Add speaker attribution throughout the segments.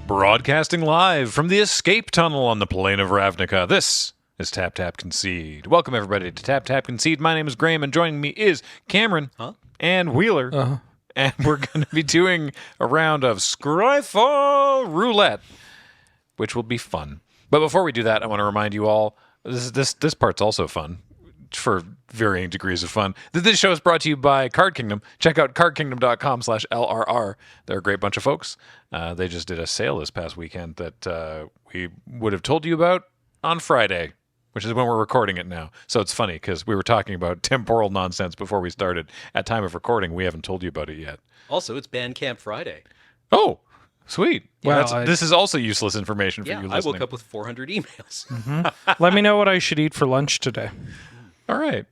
Speaker 1: Broadcasting live from the escape tunnel on the plain of Ravnica, this is Tap Tap Concede. Welcome, everybody, to Tap Tap Concede. My name is Graham, and joining me is Cameron and Wheeler. And we're going to be doing a round of Scryfall Roulette, which will be fun. But before we do that, I want to remind you all, this part's also fun, for varying degrees of fun. This show is brought to you by Card Kingdom. Check out cardkingdom.com/LRR. They're a great bunch of folks. They just did a sale this past weekend that we would have told you about on Friday, which is when we're recording it now. So it's funny because we were talking about temporal nonsense before we started. At time of recording, we haven't told you about it yet.
Speaker 2: Also, it's Bandcamp Friday.
Speaker 1: Oh, sweet.
Speaker 3: Wow,
Speaker 1: Yeah, this is also useless information for you listening.
Speaker 2: I woke up with 400 emails.
Speaker 3: Mm-hmm. Let me know what I should eat for lunch today.
Speaker 1: All right.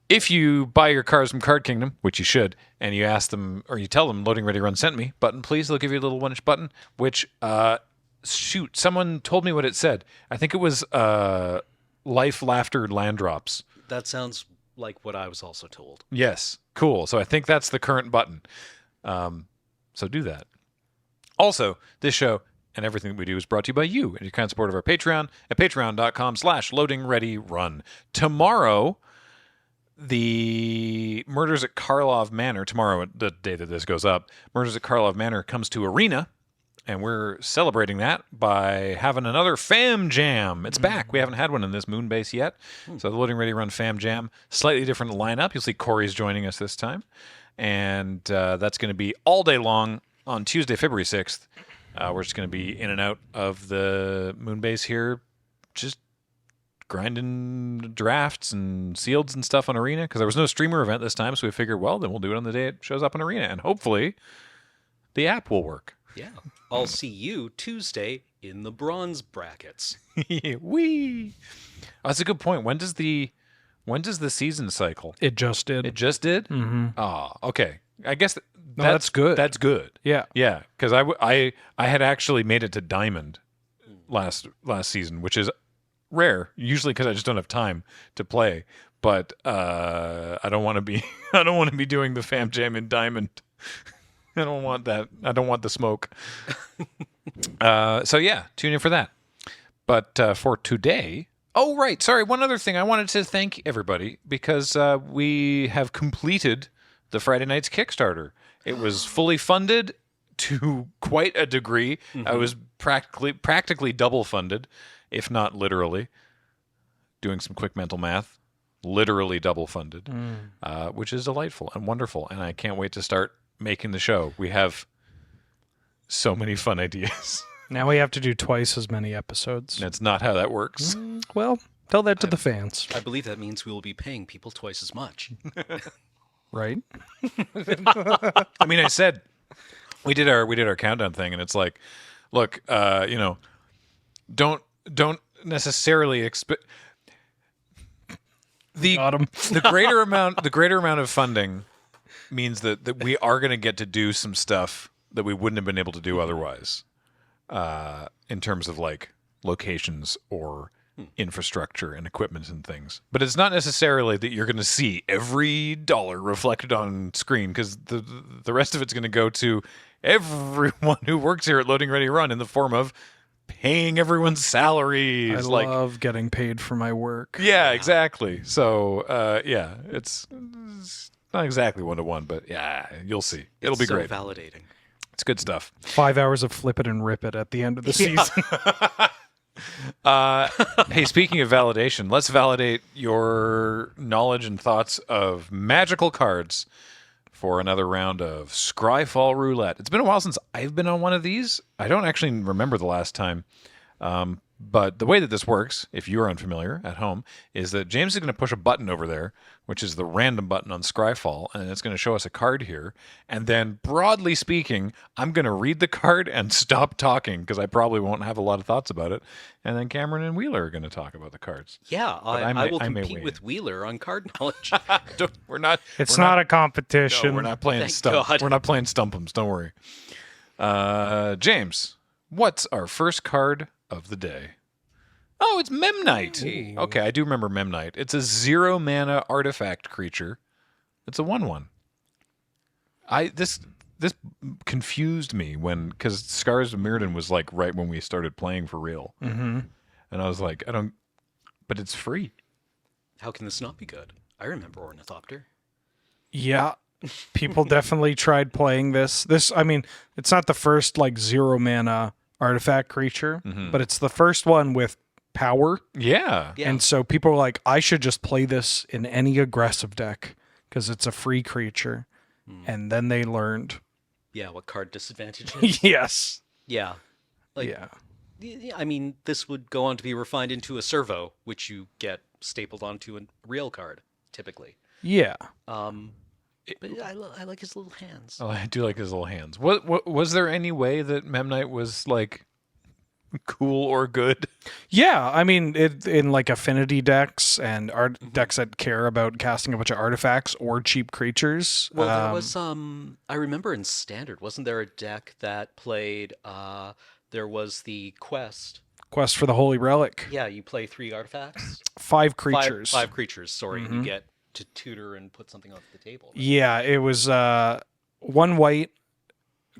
Speaker 1: If you buy your cards from Card Kingdom, which you should, and you ask them, or you tell them, Loading Ready Run sent me button, please, they'll give you a little one-inch button, which, someone told me what it said. I think it was Life, Laughter, Land Drops.
Speaker 2: That sounds like what I was also told.
Speaker 1: Yes. Cool. So I think that's the current button. So do that. Also, this show and everything that we do is brought to you by you and your kind support of our Patreon at patreon.com/loadingreadyrun. Tomorrow, the Murders at Karlov Manor, tomorrow, the day that this goes up, Murders at Karlov Manor comes to Arena, and we're celebrating that by having another Fam Jam. It's back. We haven't had one in this moon base yet. So the Loading Ready Run Fam Jam, slightly different lineup. You'll see Corey's joining us this time. And that's going to be all day long on Tuesday, February 6th. We're just going to be in and out of the moon base here, just grinding drafts and sealeds and stuff on Arena, because there was no streamer event this time, so we figured, well, then we'll do it on the day it shows up on Arena, and hopefully the app will work.
Speaker 2: Yeah. I'll see you Tuesday in the bronze brackets.
Speaker 1: Whee! Oh, that's a good point. When does the season cycle?
Speaker 3: It just did.
Speaker 1: It just did?
Speaker 3: Mm-hmm.
Speaker 1: Oh, okay. I guess
Speaker 3: that's good.
Speaker 1: That's good.
Speaker 3: Yeah.
Speaker 1: Yeah, because I had actually made it to Diamond last season, which is rare, usually because I just don't have time to play. But I don't want to be doing the Fam Jam in Diamond. I don't want that. I don't want the smoke. So yeah, tune in for that. But for today, oh right, sorry, one other thing. I wanted to thank everybody because we have completed the Friday Night's Kickstarter. It was fully funded to quite a degree. I was practically double funded, if not literally. Doing some quick mental math, literally double funded, which is delightful and wonderful. And I can't wait to start making the show. We have so many fun ideas.
Speaker 3: Now we have to do twice as many episodes.
Speaker 1: That's not how that works.
Speaker 3: Well, tell that to the fans.
Speaker 2: I believe that means we will be paying people twice as much.
Speaker 3: Right?
Speaker 1: I mean, I said we did our countdown thing, and it's like, look, don't necessarily expect the greater amount of funding means that we are going to get to do some stuff that we wouldn't have been able to do otherwise, in terms of like locations or infrastructure and equipment and things. But it's not necessarily that you're going to see every dollar reflected on screen, because the rest of it's going to go to everyone who works here at Loading Ready Run in the form of paying everyone's salaries.
Speaker 3: I love getting paid for my work.
Speaker 1: Yeah, exactly. So, it's not exactly 1-to-1, but yeah, you'll see. It'll be great.
Speaker 2: Validating.
Speaker 1: It's good stuff.
Speaker 3: 5 hours of flip it and rip it at the end of the season.
Speaker 1: Hey, speaking of validation, let's validate your knowledge and thoughts of magical cards for another round of Scryfall Roulette. It's been a while since I've been on one of these. I don't actually remember the last time. But the way that this works, if you're unfamiliar at home, is that James is going to push a button over there, which is the random button on Scryfall, and it's going to show us a card here. And then, broadly speaking, I'm going to read the card and stop talking, because I probably won't have a lot of thoughts about it. And then Cameron and Wheeler are going to talk about the cards.
Speaker 2: Yeah, I will compete with Wheeler on card knowledge.
Speaker 1: We're not.
Speaker 3: It's not a competition.
Speaker 1: No, we're not playing stump. We're not playing stump'ems. Don't worry. James, what's our first card of the day? Oh, it's Memnite.
Speaker 3: Hey.
Speaker 1: Okay, I do remember Memnite. It's a 0-mana artifact creature. It's a 1/1. this confused me because Scars of Mirrodin was like right when we started playing for real,
Speaker 3: Mm-hmm.
Speaker 1: and I was like, but it's free.
Speaker 2: How can this not be good? I remember Ornithopter.
Speaker 3: Yeah. People definitely tried playing this. I mean, it's not the first like 0 mana artifact creature, but it's the first one with power.
Speaker 1: Yeah.
Speaker 2: Yeah.
Speaker 3: And so people were like, I should just play this in any aggressive deck because it's a free creature. And then they learned.
Speaker 2: Yeah, what card disadvantages?
Speaker 3: Yes.
Speaker 2: Yeah. Like,
Speaker 3: Yeah.
Speaker 2: I mean, this would go on to be refined into a servo, which you get stapled onto a real card, typically.
Speaker 3: Yeah.
Speaker 2: But I like his little hands.
Speaker 1: Oh, I do like his little hands. What was there any way that Memnite was like cool or good?
Speaker 3: Yeah, I mean, in like affinity decks and decks that care about casting a bunch of artifacts or cheap creatures.
Speaker 2: Well, there was I remember in Standard, wasn't there a deck that played? There was the Quest.
Speaker 3: Quest for the Holy Relic.
Speaker 2: Yeah, you play 3 artifacts.
Speaker 3: 5 creatures.
Speaker 2: Five creatures. Sorry, and you get to tutor and put something onto the table. Right?
Speaker 3: Yeah, it was 1 white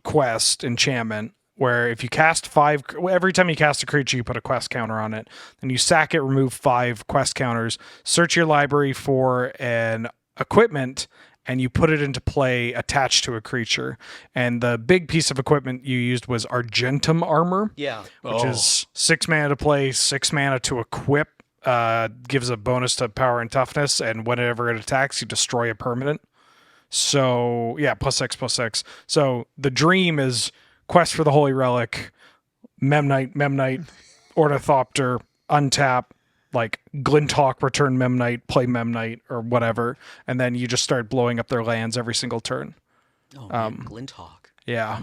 Speaker 3: quest enchantment where if you cast 5, every time you cast a creature, you put a quest counter on it. Then you sack it, remove 5 quest counters, search your library for an equipment, and you put it into play attached to a creature. And the big piece of equipment you used was Argentum Armor,
Speaker 2: Yeah.
Speaker 3: which is 6 mana to play, 6 mana to equip. Gives a bonus to power and toughness, and whenever it attacks, you destroy a permanent. So yeah, +6/+6. So the dream is Quest for the Holy Relic, Memnite, Ornithopter, untap, like Glinthawk, return Memnite, play Memnite or whatever, and then you just start blowing up their lands every single turn.
Speaker 2: Oh, man, Glinthawk.
Speaker 3: Yeah.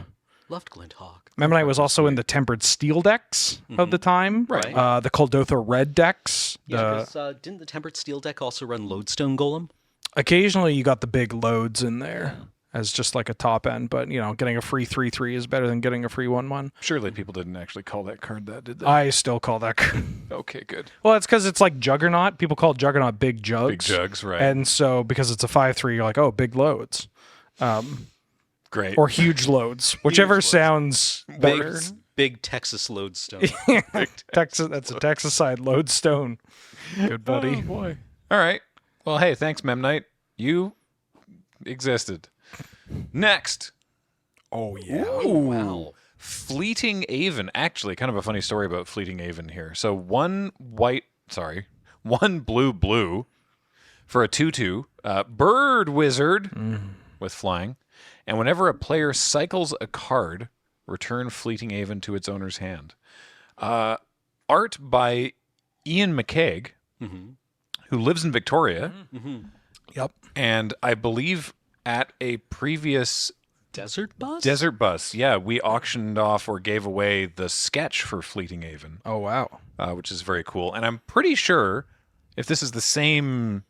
Speaker 2: Loved Glinthawk.
Speaker 3: Memnite was also in the Tempered Steel decks of the time.
Speaker 2: Right.
Speaker 3: The Kuldotha Red decks.
Speaker 2: Yeah, because didn't the Tempered Steel deck also run Lodestone Golem?
Speaker 3: Occasionally you got the big loads in there as just like a top end, but you know, getting a free 3/3 is better than getting a free 1/1.
Speaker 1: Surely people didn't actually call that card that, did they?
Speaker 3: I still call that.
Speaker 1: Okay, good.
Speaker 3: Well, it's because it's like Juggernaut. People call Juggernaut big jugs.
Speaker 1: Big jugs, right?
Speaker 3: And so because it's a 5/3, you're like, oh, big loads.
Speaker 1: Great.
Speaker 3: Or huge loads, whichever sounds better.
Speaker 2: Big Texas Lodestone.
Speaker 3: Texas, that's a Texas side lodestone. Good buddy.
Speaker 1: Oh, boy. All right. Well, hey, thanks, Memnite. You existed. Next.
Speaker 3: Oh yeah.
Speaker 2: Wow.
Speaker 1: Fleeting Aven. Actually, kind of a funny story about Fleeting Aven here. So one blue for a 2/2 bird wizard with flying. And whenever a player cycles a card, return Fleeting Aven to its owner's hand. Art by Ian McCaig, who lives in Victoria.
Speaker 3: Yep.
Speaker 1: And I believe at a previous
Speaker 2: Desert Bus?
Speaker 1: Yeah, we auctioned off or gave away the sketch for Fleeting Haven,
Speaker 3: Oh wow.
Speaker 1: which is very cool. And I'm pretty sure if this is the same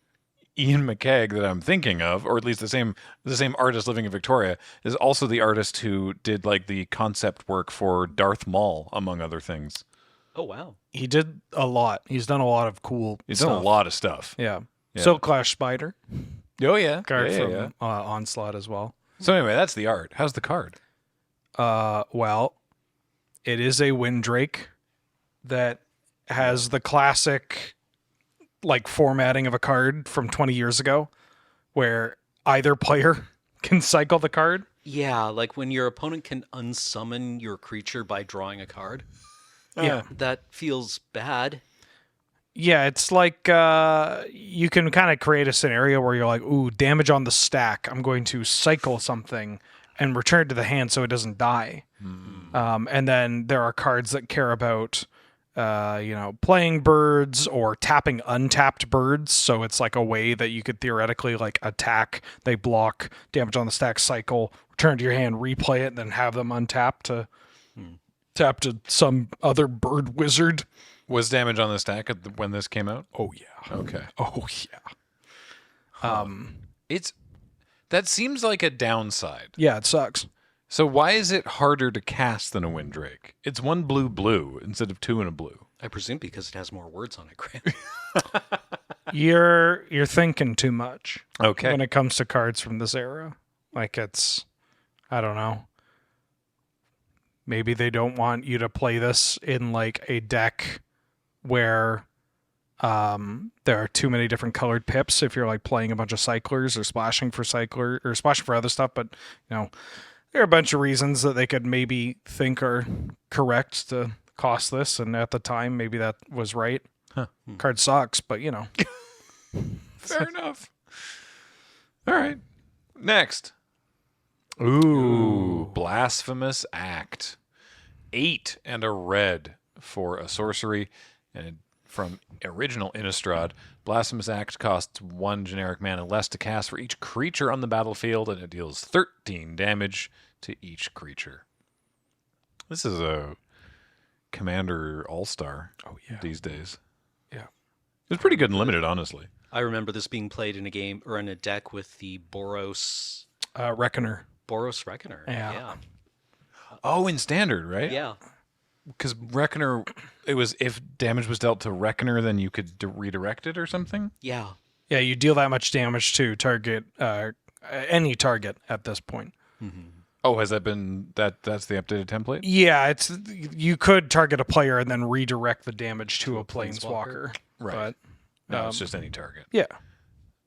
Speaker 1: Ian McCaig that I'm thinking of, or at least the same artist living in Victoria, is also the artist who did like the concept work for Darth Maul, among other things.
Speaker 2: Oh, wow.
Speaker 3: He did a lot. He's done a lot of cool
Speaker 1: He's
Speaker 3: stuff.
Speaker 1: done a lot of stuff.
Speaker 3: Yeah.
Speaker 1: Yeah.
Speaker 3: Silk Clash Spider
Speaker 1: Oh yeah,
Speaker 3: card
Speaker 1: yeah,
Speaker 3: from
Speaker 1: yeah.
Speaker 3: Onslaught as well.
Speaker 1: So anyway, that's the art. How's the card?
Speaker 3: Well, it is a Windrake that has the classic like formatting of a card from 20 years ago where either player can cycle the card.
Speaker 2: Yeah, like when your opponent can unsummon your creature by drawing a card.
Speaker 3: Yeah.
Speaker 2: That feels bad.
Speaker 3: Yeah, it's like you can kind of create a scenario where you're like, ooh, damage on the stack. I'm going to cycle something and return it to the hand so it doesn't die. And then there are cards that care about, playing birds or tapping untapped birds. So it's like a way that you could theoretically like attack, they block, damage on the stack, cycle, return to your hand, replay it, and then have them untap to tap to some other bird wizard.
Speaker 1: Was damage on the stack when this came out?
Speaker 3: Oh yeah.
Speaker 1: Okay.
Speaker 3: Oh yeah.
Speaker 1: That seems like a downside.
Speaker 3: Yeah, it sucks.
Speaker 1: So why is it harder to cast than a Windrake? It's 1 blue instead of 2 and a blue.
Speaker 2: I presume because it has more words on it, Grant.
Speaker 3: You're thinking too much.
Speaker 1: Okay.
Speaker 3: When it comes to cards from this era. Like it's I don't know. Maybe they don't want you to play this in like a deck where there are too many different colored pips if you're like playing a bunch of cyclers or splashing for cycler or splashing for other stuff, but there are a bunch of reasons that they could maybe think are correct to cost this, and at the time maybe that was right. Card sucks, but
Speaker 1: Fair enough. All right. Next.
Speaker 3: Ooh.
Speaker 1: Blasphemous Act. 8 and a red for a sorcery, and from original Innistrad, Blasphemous Act costs 1 generic mana less to cast for each creature on the battlefield, and it deals 13 damage to each creature. This is a Commander All-Star these days.
Speaker 3: Yeah.
Speaker 1: It's pretty good and limited, honestly.
Speaker 2: I remember this being played in a game or in a deck with the Boros
Speaker 3: Reckoner.
Speaker 2: Reckoner.
Speaker 3: Yeah.
Speaker 1: Oh, in Standard, right?
Speaker 2: Yeah.
Speaker 1: Because Reckoner, it was if damage was dealt to Reckoner, then you could redirect it or something?
Speaker 2: Yeah.
Speaker 3: Yeah, you deal that much damage to target any target at this point.
Speaker 1: Oh, has that been that's the updated template?
Speaker 3: Yeah, you could target a player and then redirect the damage to a planeswalker.
Speaker 1: Right.
Speaker 3: But
Speaker 1: No, it's just any target.
Speaker 3: yeah.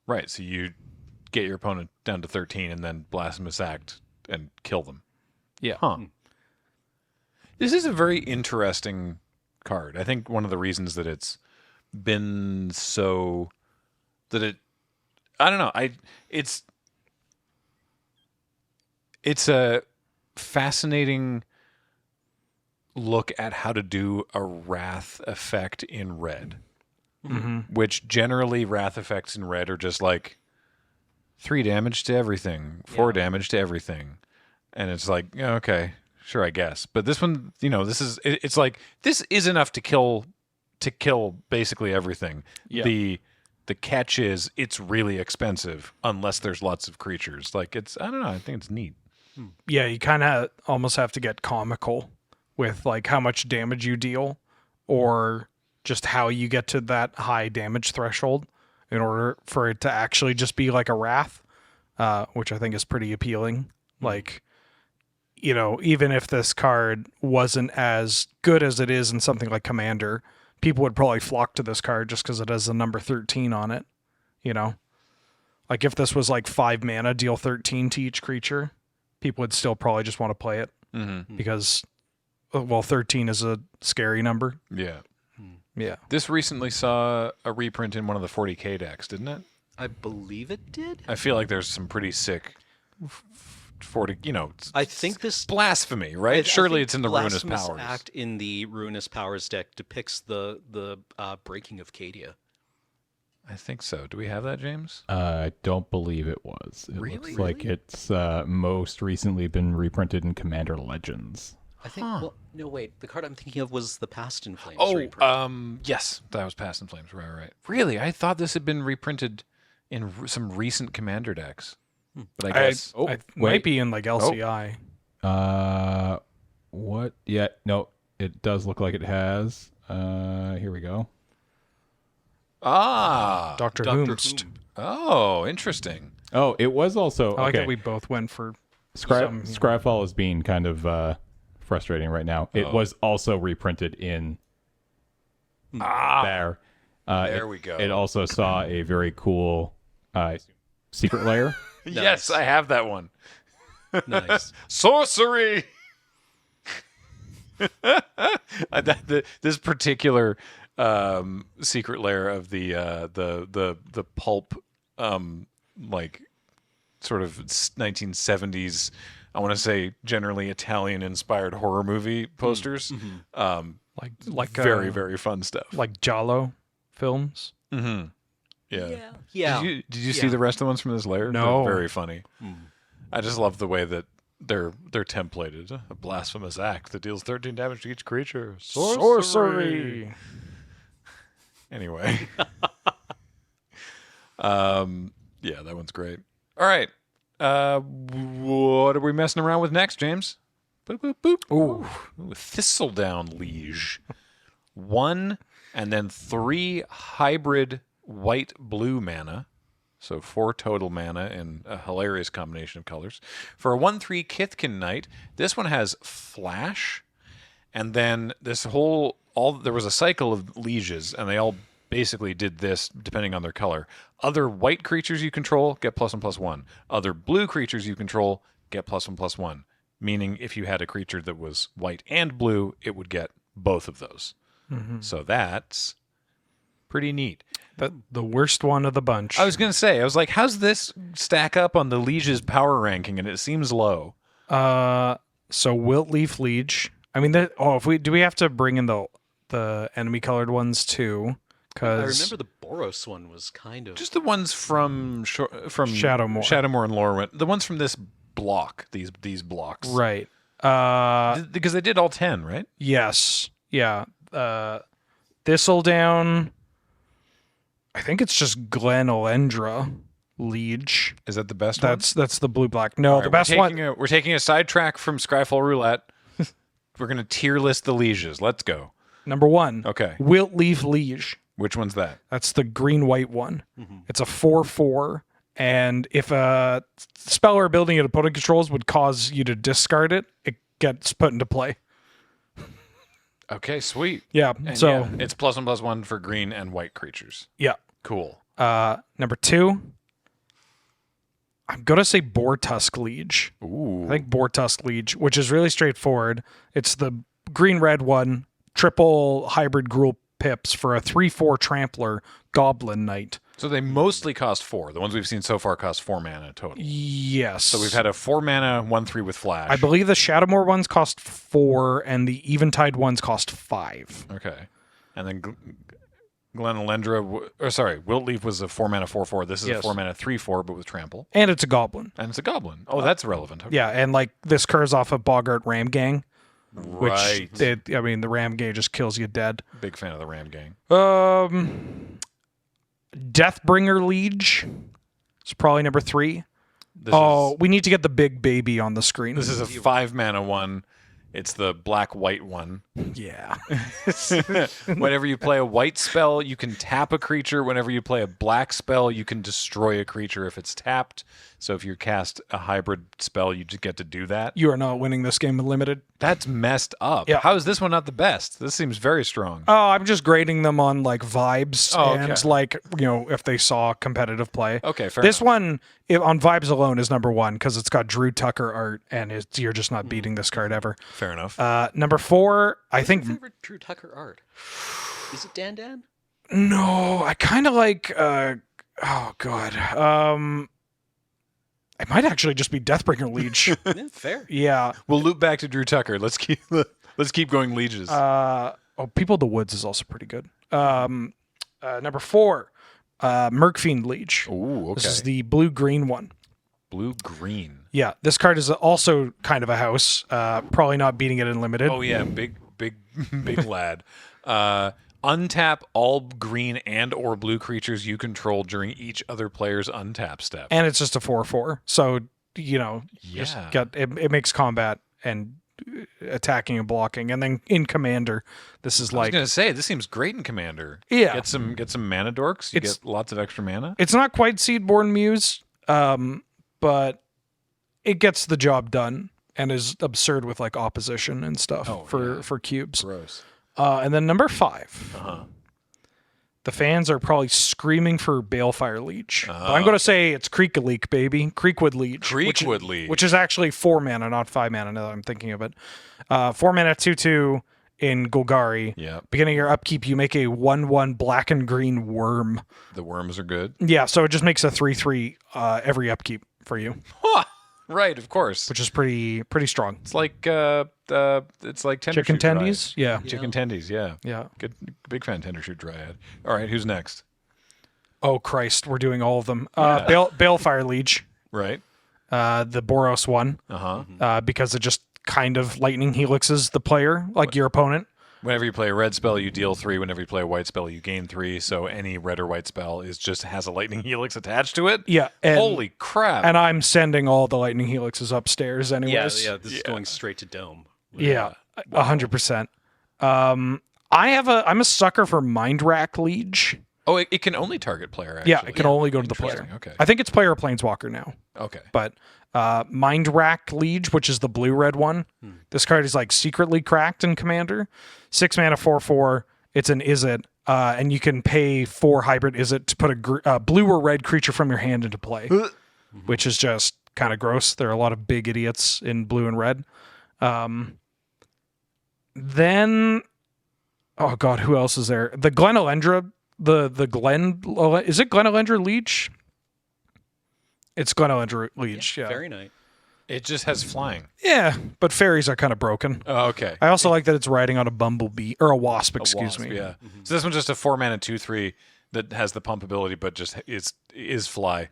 Speaker 1: Right, so you get your opponent down to 13 and then Blasphemous Act and kill them.
Speaker 3: Yeah.
Speaker 1: Huh. This is a very interesting card. I think one of the reasons that it's been so that it I don't know, it's a fascinating look at how to do a wrath effect in red. Which generally wrath effects in red are just like 3 damage to everything, 4 damage to everything. And it's like, yeah, okay, sure, I guess. But this one, it's like this is enough to kill basically everything.
Speaker 3: Yeah.
Speaker 1: The catch is it's really expensive unless there's lots of creatures. Like I don't know, I think it's neat.
Speaker 3: Yeah, you kind of almost have to get comical with like how much damage you deal or just how you get to that high damage threshold in order for it to actually just be like a wrath, which I think is pretty appealing. Like, even if this card wasn't as good as it is in something like Commander, people would probably flock to this card just because it has the number 13 on it. Like if this was like 5 mana, deal 13 to each creature, people would still probably just want to play it because, 13 is a scary number.
Speaker 1: Yeah.
Speaker 3: Yeah.
Speaker 1: This recently saw a reprint in one of the 40k decks, didn't it?
Speaker 2: I believe it did.
Speaker 1: I feel like there's some pretty sick 40,
Speaker 2: I think this
Speaker 1: blasphemy, right? Surely
Speaker 2: I think
Speaker 1: it's in the Ruinous
Speaker 2: Blasphemous
Speaker 1: Powers.
Speaker 2: Act in the Ruinous Powers deck depicts the breaking of Cadia.
Speaker 1: I think so. Do we have that, James?
Speaker 4: I don't believe it was. It
Speaker 1: Really?
Speaker 4: looks like it's most recently been reprinted in Commander Legends.
Speaker 2: I think. Well, no, wait. The card I'm thinking of was the Past in Flames.
Speaker 1: Oh,
Speaker 2: reprint.
Speaker 1: yes, that was Past in Flames. Right. Really? I thought this had been reprinted in some recent Commander decks. But I guess.
Speaker 3: It might be in like LCI.
Speaker 4: What? Yeah, no, it does look like it has. Here we go.
Speaker 3: Dr. Whomst.
Speaker 1: Oh, interesting.
Speaker 4: Oh, it was also.
Speaker 3: I like
Speaker 4: okay.
Speaker 3: that we both went for some,
Speaker 4: Scryfall is being kind of frustrating right now. It was also reprinted in there.
Speaker 1: There we go.
Speaker 4: It also saw a very cool secret layer.
Speaker 1: Yes, I have that one.
Speaker 2: Nice.
Speaker 1: Sorcery. This particular secret layer of the pulp, like sort of 1970s, I want to say generally Italian-inspired horror movie posters.
Speaker 3: like
Speaker 1: Very, very fun stuff.
Speaker 3: like Giallo films.
Speaker 1: Yeah.
Speaker 2: Yeah.
Speaker 1: Did you see the rest of the ones from this layer?
Speaker 3: No.
Speaker 1: They're very funny. I just love the way that they're templated. A blasphemous act that deals 13 damage to each creature.
Speaker 3: Sorcery.
Speaker 1: Anyway. Yeah, that one's great. All right. What are we messing around with next, James? Boop, boop, boop. Ooh, Thistledown Liege. 1 and then 3 hybrid white-blue mana So 4 total mana in a hilarious combination of colors. For a 1/3 Kithkin Knight, this one has Flash, and then there was a cycle of lieges, and they all basically did this depending on their color. Other white creatures you control get +1/+1. Other blue creatures you control get +1/+1. Meaning if you had a creature that was white and blue, it would get both of those. So that's pretty neat.
Speaker 3: The worst one of the bunch.
Speaker 1: I was going to say, I was like, how's this stack up on the Liege's power ranking? And it seems low.
Speaker 3: So Wilt Leaf Liege. I mean, do we have to bring in the enemy colored ones too?
Speaker 2: I remember the Boros one was kind of
Speaker 1: Just the ones from
Speaker 3: Shadowmoor.
Speaker 1: Shadowmoor and Lorwyn. The ones from this block, these blocks.
Speaker 3: Right.
Speaker 1: Because they did all 10, right?
Speaker 3: Yes. Yeah. Thistledown. I think it's just Glen Elendra Liege.
Speaker 1: Is that the best one?
Speaker 3: That's the blue black. No,
Speaker 1: All right,
Speaker 3: the best one.
Speaker 1: We're taking a sidetrack from Scryfall Roulette. We're going to tier list the lieges. Let's go.
Speaker 3: Number 1.
Speaker 1: Okay.
Speaker 3: Wilt Leaf Liege.
Speaker 1: Which one's that?
Speaker 3: That's the green-white one. It's a 4/4, and if a spell or ability an opponent controls would cause you to discard it, it gets put into play.
Speaker 1: Okay, sweet.
Speaker 3: Yeah.
Speaker 1: And
Speaker 3: so
Speaker 1: yeah, it's +1/+1 for green and white creatures.
Speaker 3: yeah.
Speaker 1: Cool.
Speaker 3: Number 2. I'm gonna say Boar Tusk Liege.
Speaker 1: Ooh.
Speaker 3: I think Boar Tusk Liege, which is really straightforward. It's the green-red one, triple hybrid Gruul pips for a 3/4 Trampler Goblin Knight.
Speaker 1: So they mostly cost 4. The ones we've seen so far cost 4 mana total.
Speaker 3: Yes.
Speaker 1: So we've had a 4 mana 1/3 with Flash.
Speaker 3: I believe the Shadowmoor ones cost 4, and the Eventide ones cost 5.
Speaker 1: Okay. And then Glen Elendra, Wilt Leaf was a 4 mana 4/4. This is a
Speaker 3: Yes.
Speaker 1: 4 mana 3/4, but with trample.
Speaker 3: And it's a goblin.
Speaker 1: And it's a goblin. Oh, that's relevant. Okay.
Speaker 3: Yeah, and like this occurs off of Boggart Ram Gang,
Speaker 1: Right.
Speaker 3: which the Ram Gang just kills you dead.
Speaker 1: Big fan of the Ram Gang.
Speaker 3: Deathbringer Liege is probably number 3. We need to get the big baby on the screen.
Speaker 1: This is a 5 mana one. It's the black-white one.
Speaker 3: yeah.
Speaker 1: Whenever you play a white spell, you can tap a creature. Whenever you play a black spell, you can destroy a creature if it's tapped. So if you cast a hybrid spell, you just get to do that.
Speaker 3: You are not winning this game with limited.
Speaker 1: That's messed up.
Speaker 3: Yeah.
Speaker 1: How is this one not the best? This seems very strong.
Speaker 3: Oh, I'm just grading them on like vibes and
Speaker 1: okay.
Speaker 3: like, if they saw competitive play.
Speaker 1: Okay, fair
Speaker 3: This
Speaker 1: enough.
Speaker 3: one on vibes alone is number 1 because it's got Drew Tucker art and you're just not beating this card ever.
Speaker 1: Fair enough.
Speaker 3: Number 4, I think.
Speaker 2: favorite Drew Tucker art. Is it Dan?
Speaker 3: No, I kind of like. Oh god. It might actually just be Deathbringer Liege.
Speaker 2: Yeah, fair.
Speaker 3: Yeah.
Speaker 1: We'll loop back to Drew Tucker. Let's keep going lieges.
Speaker 3: People of the Woods is also pretty good. Number 4, Merkfiend Liege.
Speaker 1: Ooh, okay.
Speaker 3: This is the blue-green one.
Speaker 1: Blue-green.
Speaker 3: Yeah, this card is also kind of a house. Probably not beating it in limited.
Speaker 1: Oh yeah, big lad. Untap all green and or blue creatures you control during each other player's untap step.
Speaker 3: And it's just a 4/4. So, just it makes combat and attacking and blocking. And then in Commander, this is
Speaker 1: I was
Speaker 3: like
Speaker 1: gonna say this seems great in Commander.
Speaker 3: Yeah.
Speaker 1: Get some mana dorks. You get lots of extra mana.
Speaker 3: it's not quite Seedborn Muse, but it gets the job done and is absurd with like opposition and stuff for cubes.
Speaker 1: Gross.
Speaker 3: And then number 5. The fans are probably screaming for Balefire Leech. But I'm going to say it's Creekaleek, baby. Creekwood Leech.
Speaker 1: Creekwood Leech.
Speaker 3: Which is actually 4 mana, not 5 mana now that I'm thinking of it. 4 mana, 2/2 in Golgari.
Speaker 1: Yeah.
Speaker 3: Beginning of your upkeep, you make a 1/1 black and green worm.
Speaker 1: The worms are good.
Speaker 3: Yeah, so it just makes a 3/3 every upkeep for you,
Speaker 1: Huh. Right, of course.
Speaker 3: which is pretty strong.
Speaker 1: It's like Tender
Speaker 3: Chicken
Speaker 1: Shoot Dryad.
Speaker 3: tendies? Yeah.
Speaker 1: Chicken tendies, yeah.
Speaker 3: Yeah.
Speaker 1: Good, big fan of Tender Shoot Dryad. All right, who's next?
Speaker 3: Oh, Christ, we're doing all of them. Balefire Leech,
Speaker 1: Right.
Speaker 3: the Boros one. Because it just kind of lightning helixes the player, like your opponent.
Speaker 1: Whenever you play a red spell, you deal 3. Whenever you play a white spell, you gain 3. So any red or white spell has a lightning helix attached to it.
Speaker 3: Yeah. And,
Speaker 1: Holy crap!
Speaker 3: And I'm sending all the lightning helixes upstairs anyways.
Speaker 2: Yeah, this is going straight to Dome.
Speaker 3: Yeah, 100%. I'm a sucker for Mind Rack Liege.
Speaker 1: Oh, it can only target player, actually.
Speaker 3: Yeah, it can only go to the player.
Speaker 1: Interesting, okay.
Speaker 3: I think it's player or planeswalker now.
Speaker 1: Okay.
Speaker 3: But Mind Rack Liege, which is the blue-red one. This card is like secretly cracked in Commander. 6 mana, 4/4. It's an Izzet. And you can pay 4 hybrid Izzet to put a blue or red creature from your hand into play, which is just kind of gross. There are a lot of big idiots in blue and red. Then, oh god, who else is there? The Glen Elendra, is it Glen Elendra Liege? It's Glen Elendra Liege, yeah.
Speaker 2: Very nice.
Speaker 1: It just has flying.
Speaker 3: Yeah, but fairies are kind of broken.
Speaker 1: Oh, okay.
Speaker 3: I also like that it's riding on a bumblebee, or a wasp, excuse me.
Speaker 1: Yeah. So this one's just a 4 mana 2/3 that has the pump ability, but just is fly.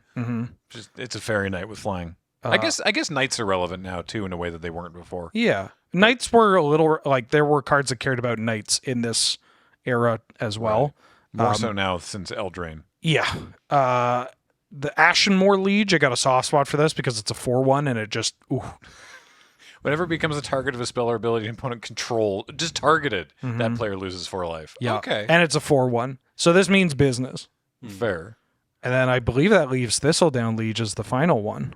Speaker 1: Just, it's a fairy knight with flying. I guess knights are relevant now too in a way that they weren't before.
Speaker 3: Yeah. Knights were a little, like, there were cards that cared about knights in this era as well.
Speaker 1: More so now since Eldraine.
Speaker 3: Yeah. The Ashenmoor Liege, I got a soft spot for this because it's a 4/1 and it just, ooh.
Speaker 1: Whenever it becomes a target of a spell or ability opponent control, just targeted, that player loses 4 life.
Speaker 3: Yeah.
Speaker 1: Okay.
Speaker 3: And it's a 4/1. So this means business.
Speaker 1: Fair.
Speaker 3: And then I believe that leaves Thistledown Liege as the final one.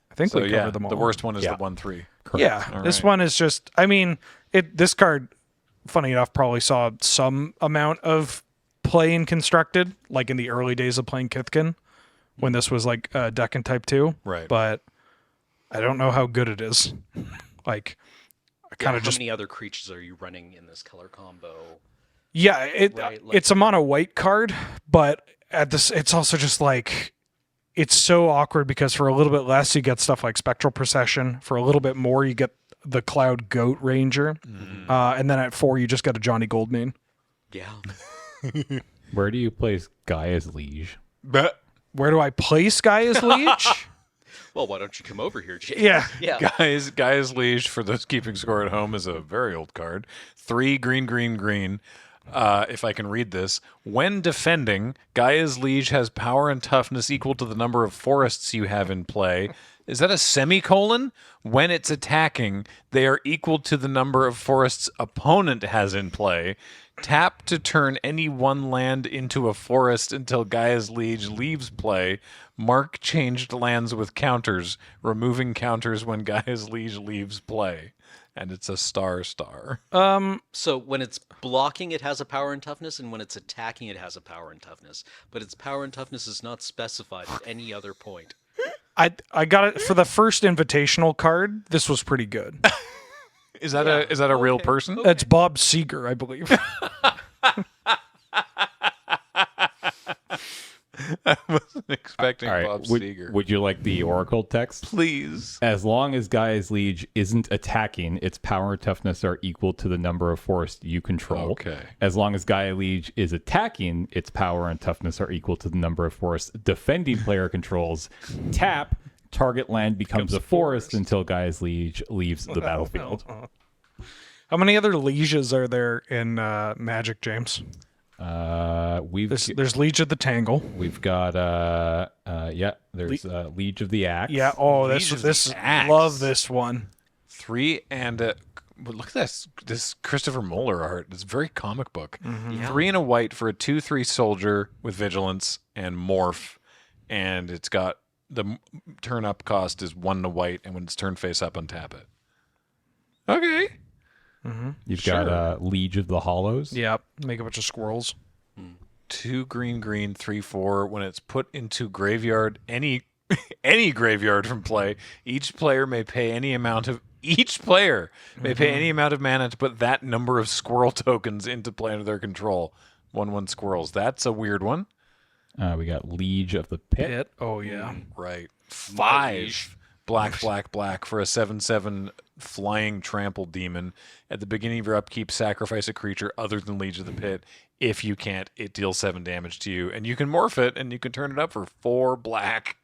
Speaker 3: I think
Speaker 1: So
Speaker 3: we covered them all.
Speaker 1: the worst one is the 1/3.
Speaker 3: Yeah,
Speaker 1: All
Speaker 3: this
Speaker 1: right.
Speaker 3: one is just, I mean, this card, funny enough, probably saw some amount of play in Constructed, like in the early days of playing Kithkin, when this was like deck and type 2.
Speaker 1: Right.
Speaker 3: But I don't know how good it is. Like, I kind of
Speaker 2: How
Speaker 3: just,
Speaker 2: many other creatures are you running in this color combo?
Speaker 3: yeah,
Speaker 2: Right, like-
Speaker 3: it's a mono white card, but at this, it's also just like, it's so awkward because for a little bit less, you get stuff like Spectral Procession. For a little bit more, you get the Cloud Goat Ranger. And then at 4, you just get a Johnny Goldmane.
Speaker 2: Yeah.
Speaker 4: Where do you place Gaia's Liege?
Speaker 3: Where do I place Gaia's Liege?
Speaker 2: Well, why don't you come over here, Jake?
Speaker 3: Yeah.
Speaker 2: Yeah.
Speaker 1: Gaia's Liege, for those keeping score at home, is a very old card. 3 green, green, green. If I can read this. When defending, Gaia's Liege has power and toughness equal to the number of forests you have in play. Is that a semicolon? When it's attacking, they are equal to the number of forests opponent has in play. Tap to turn any one land into a forest until Gaia's Liege leaves play. Mark changed lands with counters, removing counters when Gaia's Liege leaves play. And it's a star.
Speaker 2: So when it's blocking, it has a power and toughness, and when it's attacking, it has a power and toughness. But its power and toughness is not specified at any other point.
Speaker 3: I got it for the first invitational card. This was pretty good.
Speaker 1: Is that a real person?
Speaker 3: That's Bob Seeger, I believe.
Speaker 1: I wasn't expecting
Speaker 4: All right.
Speaker 1: Bob Seeger.
Speaker 4: Would you like the Oracle text?
Speaker 1: Please.
Speaker 4: As long as Gaia's Liege isn't attacking, its power and toughness are equal to the number of forests you control.
Speaker 1: Okay.
Speaker 4: As long as Gaia Liege is attacking, its power and toughness are equal to the number of forests defending player controls. Tap, target land becomes a forest until Gaia's Liege leaves the battlefield.
Speaker 3: How many other lieges are there in Magic, James? There's Liege of the Tangle.
Speaker 4: We've got there's Liege of the Axe.
Speaker 3: Yeah. Oh,
Speaker 1: Liege of the
Speaker 3: this
Speaker 1: Axe.
Speaker 3: love this one.
Speaker 1: 3 and but look at this Christopher Moeller art. It's very comic book.
Speaker 2: Yeah.
Speaker 1: 3 and a white for a 2/3 soldier with vigilance and morph, and it's got the turn up cost is 1 and a white, and when it's turn face up, untap it. Okay.
Speaker 4: You've got Liege of the Hollows.
Speaker 3: Yep. Make a bunch of squirrels.
Speaker 1: 2 green, green, 3/4. When it's put into graveyard, any graveyard from play, each player may pay any amount of mana to put that number of squirrel tokens into play under their control. 1/1 squirrels. That's a weird one.
Speaker 4: We got Liege of the Pit.
Speaker 3: Pit. Oh yeah.
Speaker 1: Right. 5 black for a 7/7 flying trample demon. At the beginning of your upkeep, sacrifice a creature other than Liege of the Pit. If you can't, it deals 7 damage to you, and you can morph it, and you can turn it up for 4 black.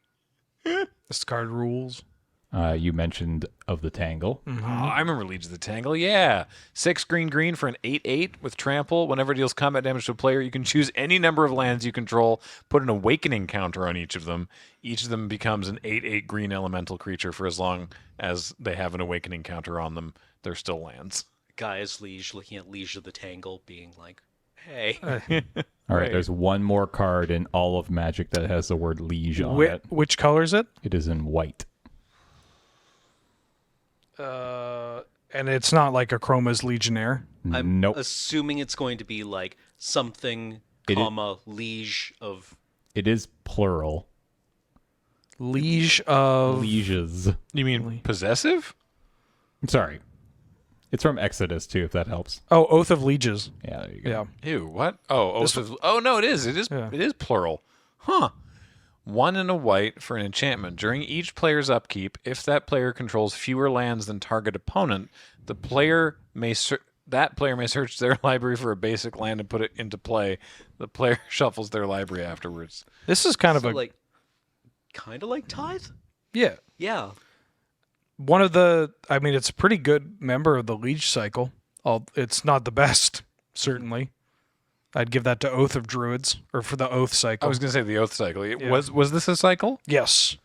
Speaker 3: This card rules.
Speaker 4: You mentioned of the Tangle.
Speaker 1: Oh, I remember Liege of the Tangle, yeah. 6 green, green for an 8/8 with trample. Whenever it deals combat damage to a player, you can choose any number of lands you control, put an awakening counter on each of them. Each of them becomes an 8/8 green elemental creature for as long as they have an awakening counter on them. They're still lands.
Speaker 2: Gaia's Liege looking at Liege of the Tangle being like, Hey.
Speaker 4: All right,
Speaker 1: Right.
Speaker 4: there's one more card in all of Magic that has the word liege on it.
Speaker 3: Which color is it?
Speaker 4: It is in white.
Speaker 3: And it's not like a Chroma's Legionnaire.
Speaker 2: I'm
Speaker 4: Nope.
Speaker 2: assuming it's going to be like something, liege of.
Speaker 4: It is plural.
Speaker 3: Liege of...
Speaker 4: Lieges.
Speaker 1: You mean possessive?
Speaker 4: I'm sorry. It's from Exodus too, if that helps.
Speaker 3: Oh, Oath of Lieges.
Speaker 4: Yeah, there you go.
Speaker 3: Yeah.
Speaker 1: Ew, what? Oh, oh no, it is. It is.
Speaker 3: Yeah.
Speaker 1: It is plural. Huh. 1 and a white for an enchantment. During each player's upkeep, if that player controls fewer lands than target opponent, that player may search their library for a basic land and put it into play. The player shuffles their library afterwards.
Speaker 3: This is kind of
Speaker 2: So
Speaker 3: a...
Speaker 2: like, kind of like Tithe?
Speaker 3: Yeah.
Speaker 2: Yeah.
Speaker 3: One of the... I mean, it's a pretty good member of the Liege cycle. It's not the best, certainly. I'd give that to Oath of Druids, or for the Oath cycle.
Speaker 1: I was going to say the Oath cycle.
Speaker 3: Yeah.
Speaker 1: Was this a cycle?
Speaker 3: Yes.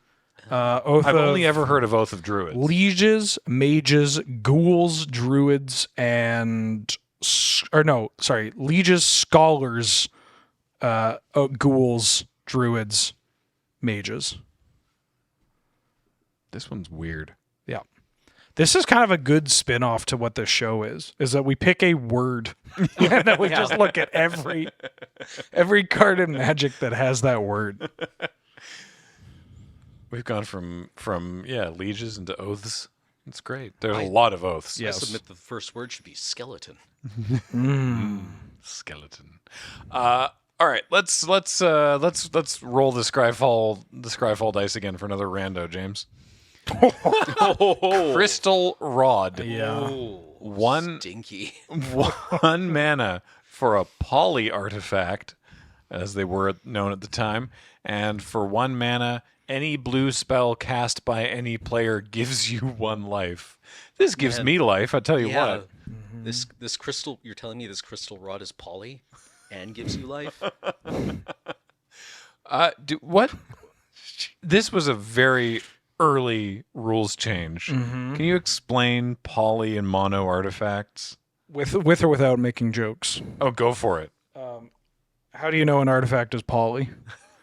Speaker 3: Oath
Speaker 1: I've
Speaker 3: of
Speaker 1: only ever heard of Oath of Druids.
Speaker 3: Lieges, Mages, Ghouls, Druids, and... Lieges, Scholars, Ghouls, Druids, Mages.
Speaker 1: This one's weird.
Speaker 3: Yeah. This is kind of a good spin-off to what this show is that we pick a word and then we just look at every card in Magic that has that word.
Speaker 1: We've gone from lieges into oaths. It's great. There's a lot of oaths.
Speaker 3: Yes.
Speaker 2: I submit the first word should be skeleton.
Speaker 1: Skeleton. All right, let's roll the Scryfall dice again for another rando, James. Crystal Rod.
Speaker 3: Yeah.
Speaker 2: Oh,
Speaker 1: One-
Speaker 2: stinky.
Speaker 1: 1 mana for a poly artifact, as they were known at the time, and for 1 mana, any blue spell cast by any player gives you 1 life. This gives me life, I tell you
Speaker 2: Yeah.
Speaker 1: what.
Speaker 2: This crystal. You're telling me this crystal rod is poly, and gives you life.
Speaker 1: What? This was a very early rules change. Can you explain poly and mono artifacts?
Speaker 3: With or without making jokes.
Speaker 1: Oh, go for it.
Speaker 3: How do you know an artifact is poly?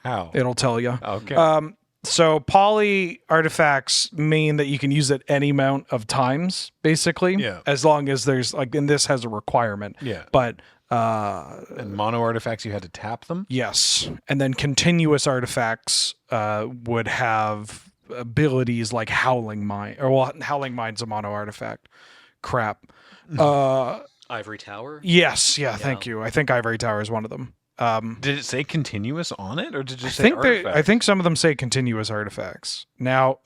Speaker 1: How?
Speaker 3: It'll tell you.
Speaker 1: Okay.
Speaker 3: So poly artifacts mean that you can use it any amount of times, basically.
Speaker 1: Yeah.
Speaker 3: As long as there's and this has a requirement.
Speaker 1: Yeah.
Speaker 3: But
Speaker 1: And mono artifacts, you had to tap them?
Speaker 3: yes, and then continuous artifacts would have abilities like Howling Mine, Howling Mine's a mono artifact. Crap.
Speaker 2: Ivory Tower.
Speaker 3: Yes, yeah, thank you. I think Ivory Tower is one of them.
Speaker 1: Did it say continuous on it, or did it just say artifact?
Speaker 3: I think some of them say continuous artifacts. Now,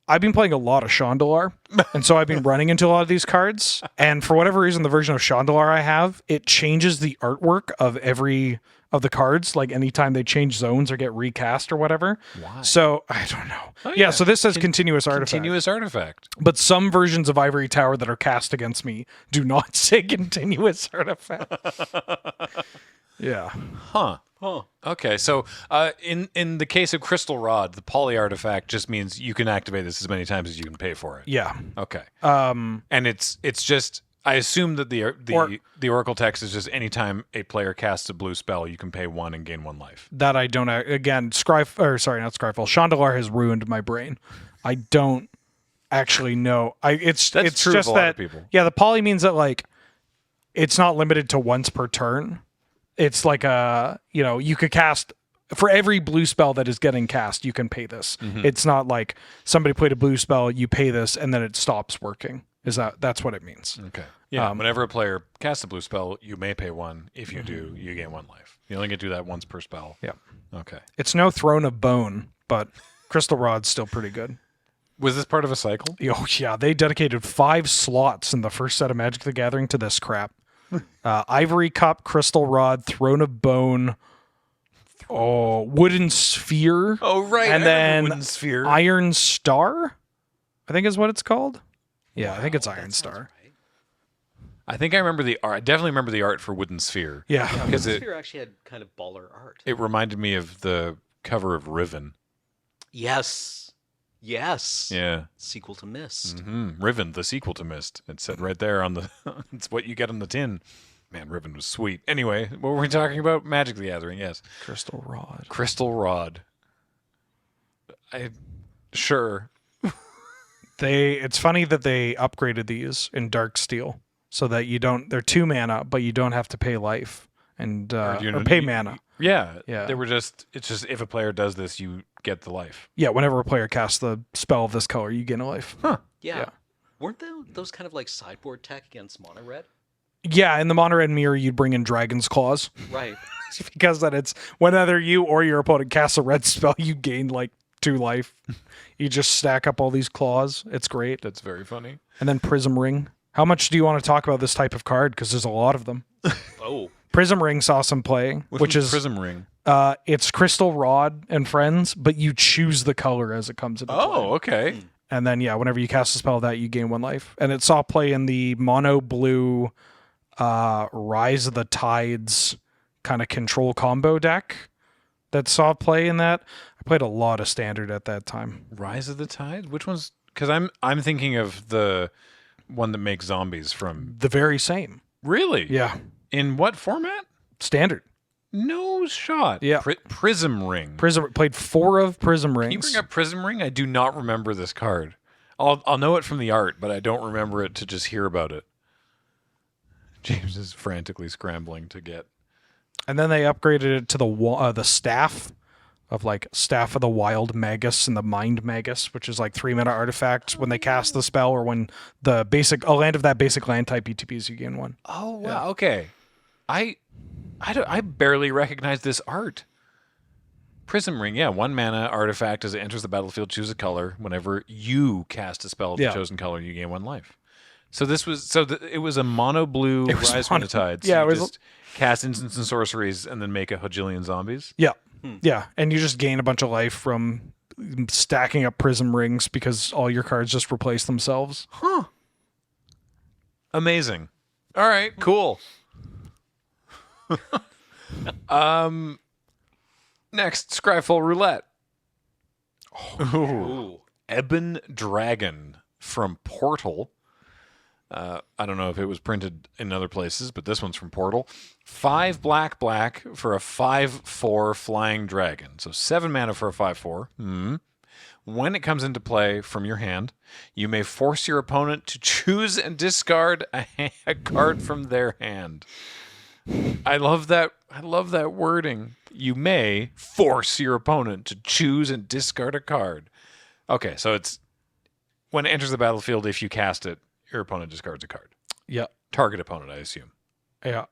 Speaker 3: I've been playing a lot of Chandalar, and so I've been running into a lot of these cards. And for whatever reason, the version of Chandalar I have, it changes the artwork of every of the cards, like anytime they change zones or get recast or whatever.
Speaker 1: Why?
Speaker 3: So I don't know.
Speaker 1: Oh,
Speaker 3: yeah, so this says continuous artifact.
Speaker 1: Continuous artifact.
Speaker 3: But some versions of Ivory Tower that are cast against me do not say continuous artifact. Yeah.
Speaker 1: Huh.
Speaker 2: Huh.
Speaker 1: Okay, so in the case of Crystal Rod, the poly artifact just means you can activate this as many times as you can pay for it.
Speaker 3: Yeah.
Speaker 1: Okay. And it's just, I assume that the Oracle text is just anytime a player casts a blue spell, you can pay 1 and gain 1 life.
Speaker 3: That I don't. Again, not Scryfall. Chandalar has ruined my brain. I don't actually know. It's
Speaker 1: That's true
Speaker 3: just
Speaker 1: of a lot
Speaker 3: that.
Speaker 1: of people.
Speaker 3: Yeah, the poly means that it's not limited to once per turn. It's like you could cast for every blue spell that is getting cast, you can pay this.
Speaker 1: Mm-hmm.
Speaker 3: It's not like somebody played a blue spell, you pay this, and then it stops working. That's what it means?
Speaker 1: Okay. Yeah. Whenever a player casts a blue spell, you may pay 1. If you do, you gain 1 life. You only get to do that once per spell.
Speaker 3: Yeah.
Speaker 1: Okay.
Speaker 3: It's no Throne of Bone, but Crystal Rod's still pretty good.
Speaker 1: Was this part of a cycle?
Speaker 3: Oh yeah, they dedicated 5 slots in the first set of Magic the Gathering to this crap. Ivory Cup, Crystal Rod, Throne of Bone, Wooden Sphere.
Speaker 1: Oh, right.
Speaker 3: And
Speaker 1: I remember
Speaker 3: then
Speaker 1: Wooden Sphere.
Speaker 3: Iron Star, I think is what it's called. Yeah, I think it's Iron Star.
Speaker 2: Right.
Speaker 1: I think I remember the art. I definitely remember the art for Wooden Sphere.
Speaker 3: Yeah.
Speaker 1: Because
Speaker 2: Sphere actually had kind of baller art.
Speaker 1: it reminded me of the cover of Riven.
Speaker 2: Yes.
Speaker 1: Yeah.
Speaker 2: Sequel to Mist.
Speaker 1: Riven, the sequel to Mist. It said right there on the. It's what you get on the tin. Man, Riven was sweet. Anyway, what were we talking about? Magic the Gathering, yes.
Speaker 3: Crystal Rod.
Speaker 1: Crystal Rod. Sure.
Speaker 3: It's funny that they upgraded these in Dark Steel so that they're 2 mana, but you don't have to pay life and or pay mana.
Speaker 1: Yeah.
Speaker 3: Yeah.
Speaker 1: It's just if a player does this, you get the life.
Speaker 3: Yeah, whenever a player casts the spell of this color, you gain a life.
Speaker 1: Huh.
Speaker 2: Yeah. Weren't those kind of like sideboard tech against mono red?
Speaker 3: Yeah, in the Mono Red Mirror, you'd bring in Dragon's Claws.
Speaker 2: Right.
Speaker 3: Because then it's whenever you or your opponent casts a red spell, you gain like 2 life. You just stack up all these claws. It's great.
Speaker 1: That's very funny.
Speaker 3: And then Prism Ring. How much do you want to talk about this type of card? Because there's a lot of them.
Speaker 2: Oh.
Speaker 3: Prism Ring saw some play, which is
Speaker 1: Prism Ring.
Speaker 3: It's Crystal Rod and Friends, but you choose the color as it comes into play.
Speaker 1: Oh, okay.
Speaker 3: And then whenever you cast a spell of that, you gain 1 life. And it saw play in the mono blue Rise of the Tides kind of control combo deck that saw play in that. I played a lot of Standard at that time.
Speaker 1: Rise of the Tide? Which one's? Because I'm thinking of the one that makes zombies from.
Speaker 3: The very same.
Speaker 1: Really?
Speaker 3: Yeah.
Speaker 1: In what format?
Speaker 3: Standard.
Speaker 1: No shot.
Speaker 3: Yeah.
Speaker 1: Prism Ring.
Speaker 3: Played 4 of Prism Rings.
Speaker 1: Can you bring up Prism Ring? I do not remember this card. I'll know it from the art, but I don't remember it to just hear about it. James is frantically scrambling to get.
Speaker 3: And then they upgraded it to the staff of like Staff of the Wild Magus and the Mind Magus, which is like 3 mana artifacts. When they cast the spell or when a land of that basic land type ETBs, you gain 1.
Speaker 1: Oh wow. Okay. I barely recognize this art. Prism Ring, 1 mana artifact as it enters the battlefield. Choose a color. Whenever you cast a spell of the chosen color, you gain 1 life. So this was it was a mono blue Rise from the Tides.
Speaker 3: Yeah,
Speaker 1: so
Speaker 3: it was
Speaker 1: just cast instants and sorceries and then make a hajillion zombies.
Speaker 3: Yeah. Yeah, and you just gain a bunch of life from stacking up Prism Rings because all your cards just replace themselves.
Speaker 1: Huh. Amazing. All right, cool. Next, Scryfall Roulette.
Speaker 2: Ooh.
Speaker 1: Ebon Dragon from Portal. I don't know if it was printed in other places, but this one's from Portal. 5 black for a 5/4 flying dragon. So 7 mana for a 5/4. When it comes into play from your hand, you may force your opponent to choose and discard a card from their hand. I love that. I love that wording. You may force your opponent to choose and discard a card. Okay, so it's when it enters the battlefield, if you cast it, your opponent discards a card.
Speaker 3: Yeah.
Speaker 1: Target opponent, I assume.
Speaker 3: Yeah.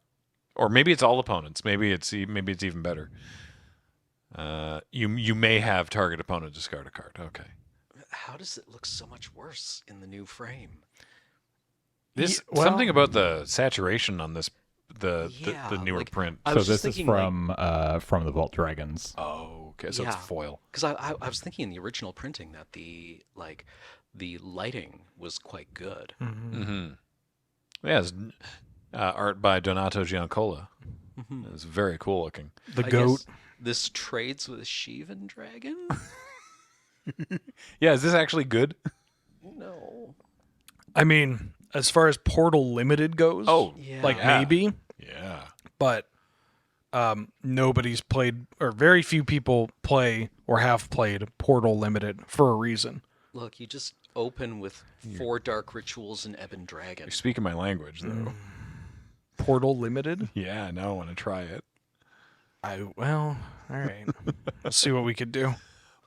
Speaker 1: Or maybe it's all opponents. Maybe it's even better. You may have target opponent discard a card. Okay.
Speaker 2: How does it look so much worse in the new frame?
Speaker 1: Something about the saturation on this the newer
Speaker 2: like,
Speaker 1: print.
Speaker 2: I
Speaker 4: So
Speaker 2: was
Speaker 4: this
Speaker 2: just
Speaker 4: is
Speaker 2: thinking,
Speaker 4: from the Vault Dragons.
Speaker 1: Oh, okay. So
Speaker 2: Yeah.
Speaker 1: it's foil.
Speaker 2: because I was thinking in the original printing that the lighting was quite good.
Speaker 1: Mm-hmm. Yeah, it's art by Donato Giancola. It's very cool looking.
Speaker 3: The
Speaker 2: I
Speaker 3: goat.
Speaker 2: guess this trades with Shivan Dragon?
Speaker 1: Yeah, is this actually good?
Speaker 2: No.
Speaker 3: I mean, as far as Portal Limited goes,
Speaker 2: Yeah.
Speaker 3: like
Speaker 1: Yeah.
Speaker 3: maybe,
Speaker 1: Yeah.
Speaker 3: but nobody's played, or very few people play or have played Portal Limited for a reason.
Speaker 2: Look, you just open with 4 Dark Rituals and Ebon Dragon.
Speaker 1: You're speaking my language, though.
Speaker 3: Portal Limited?
Speaker 1: Yeah, now I want to try it.
Speaker 3: All right. Let's see what we could do.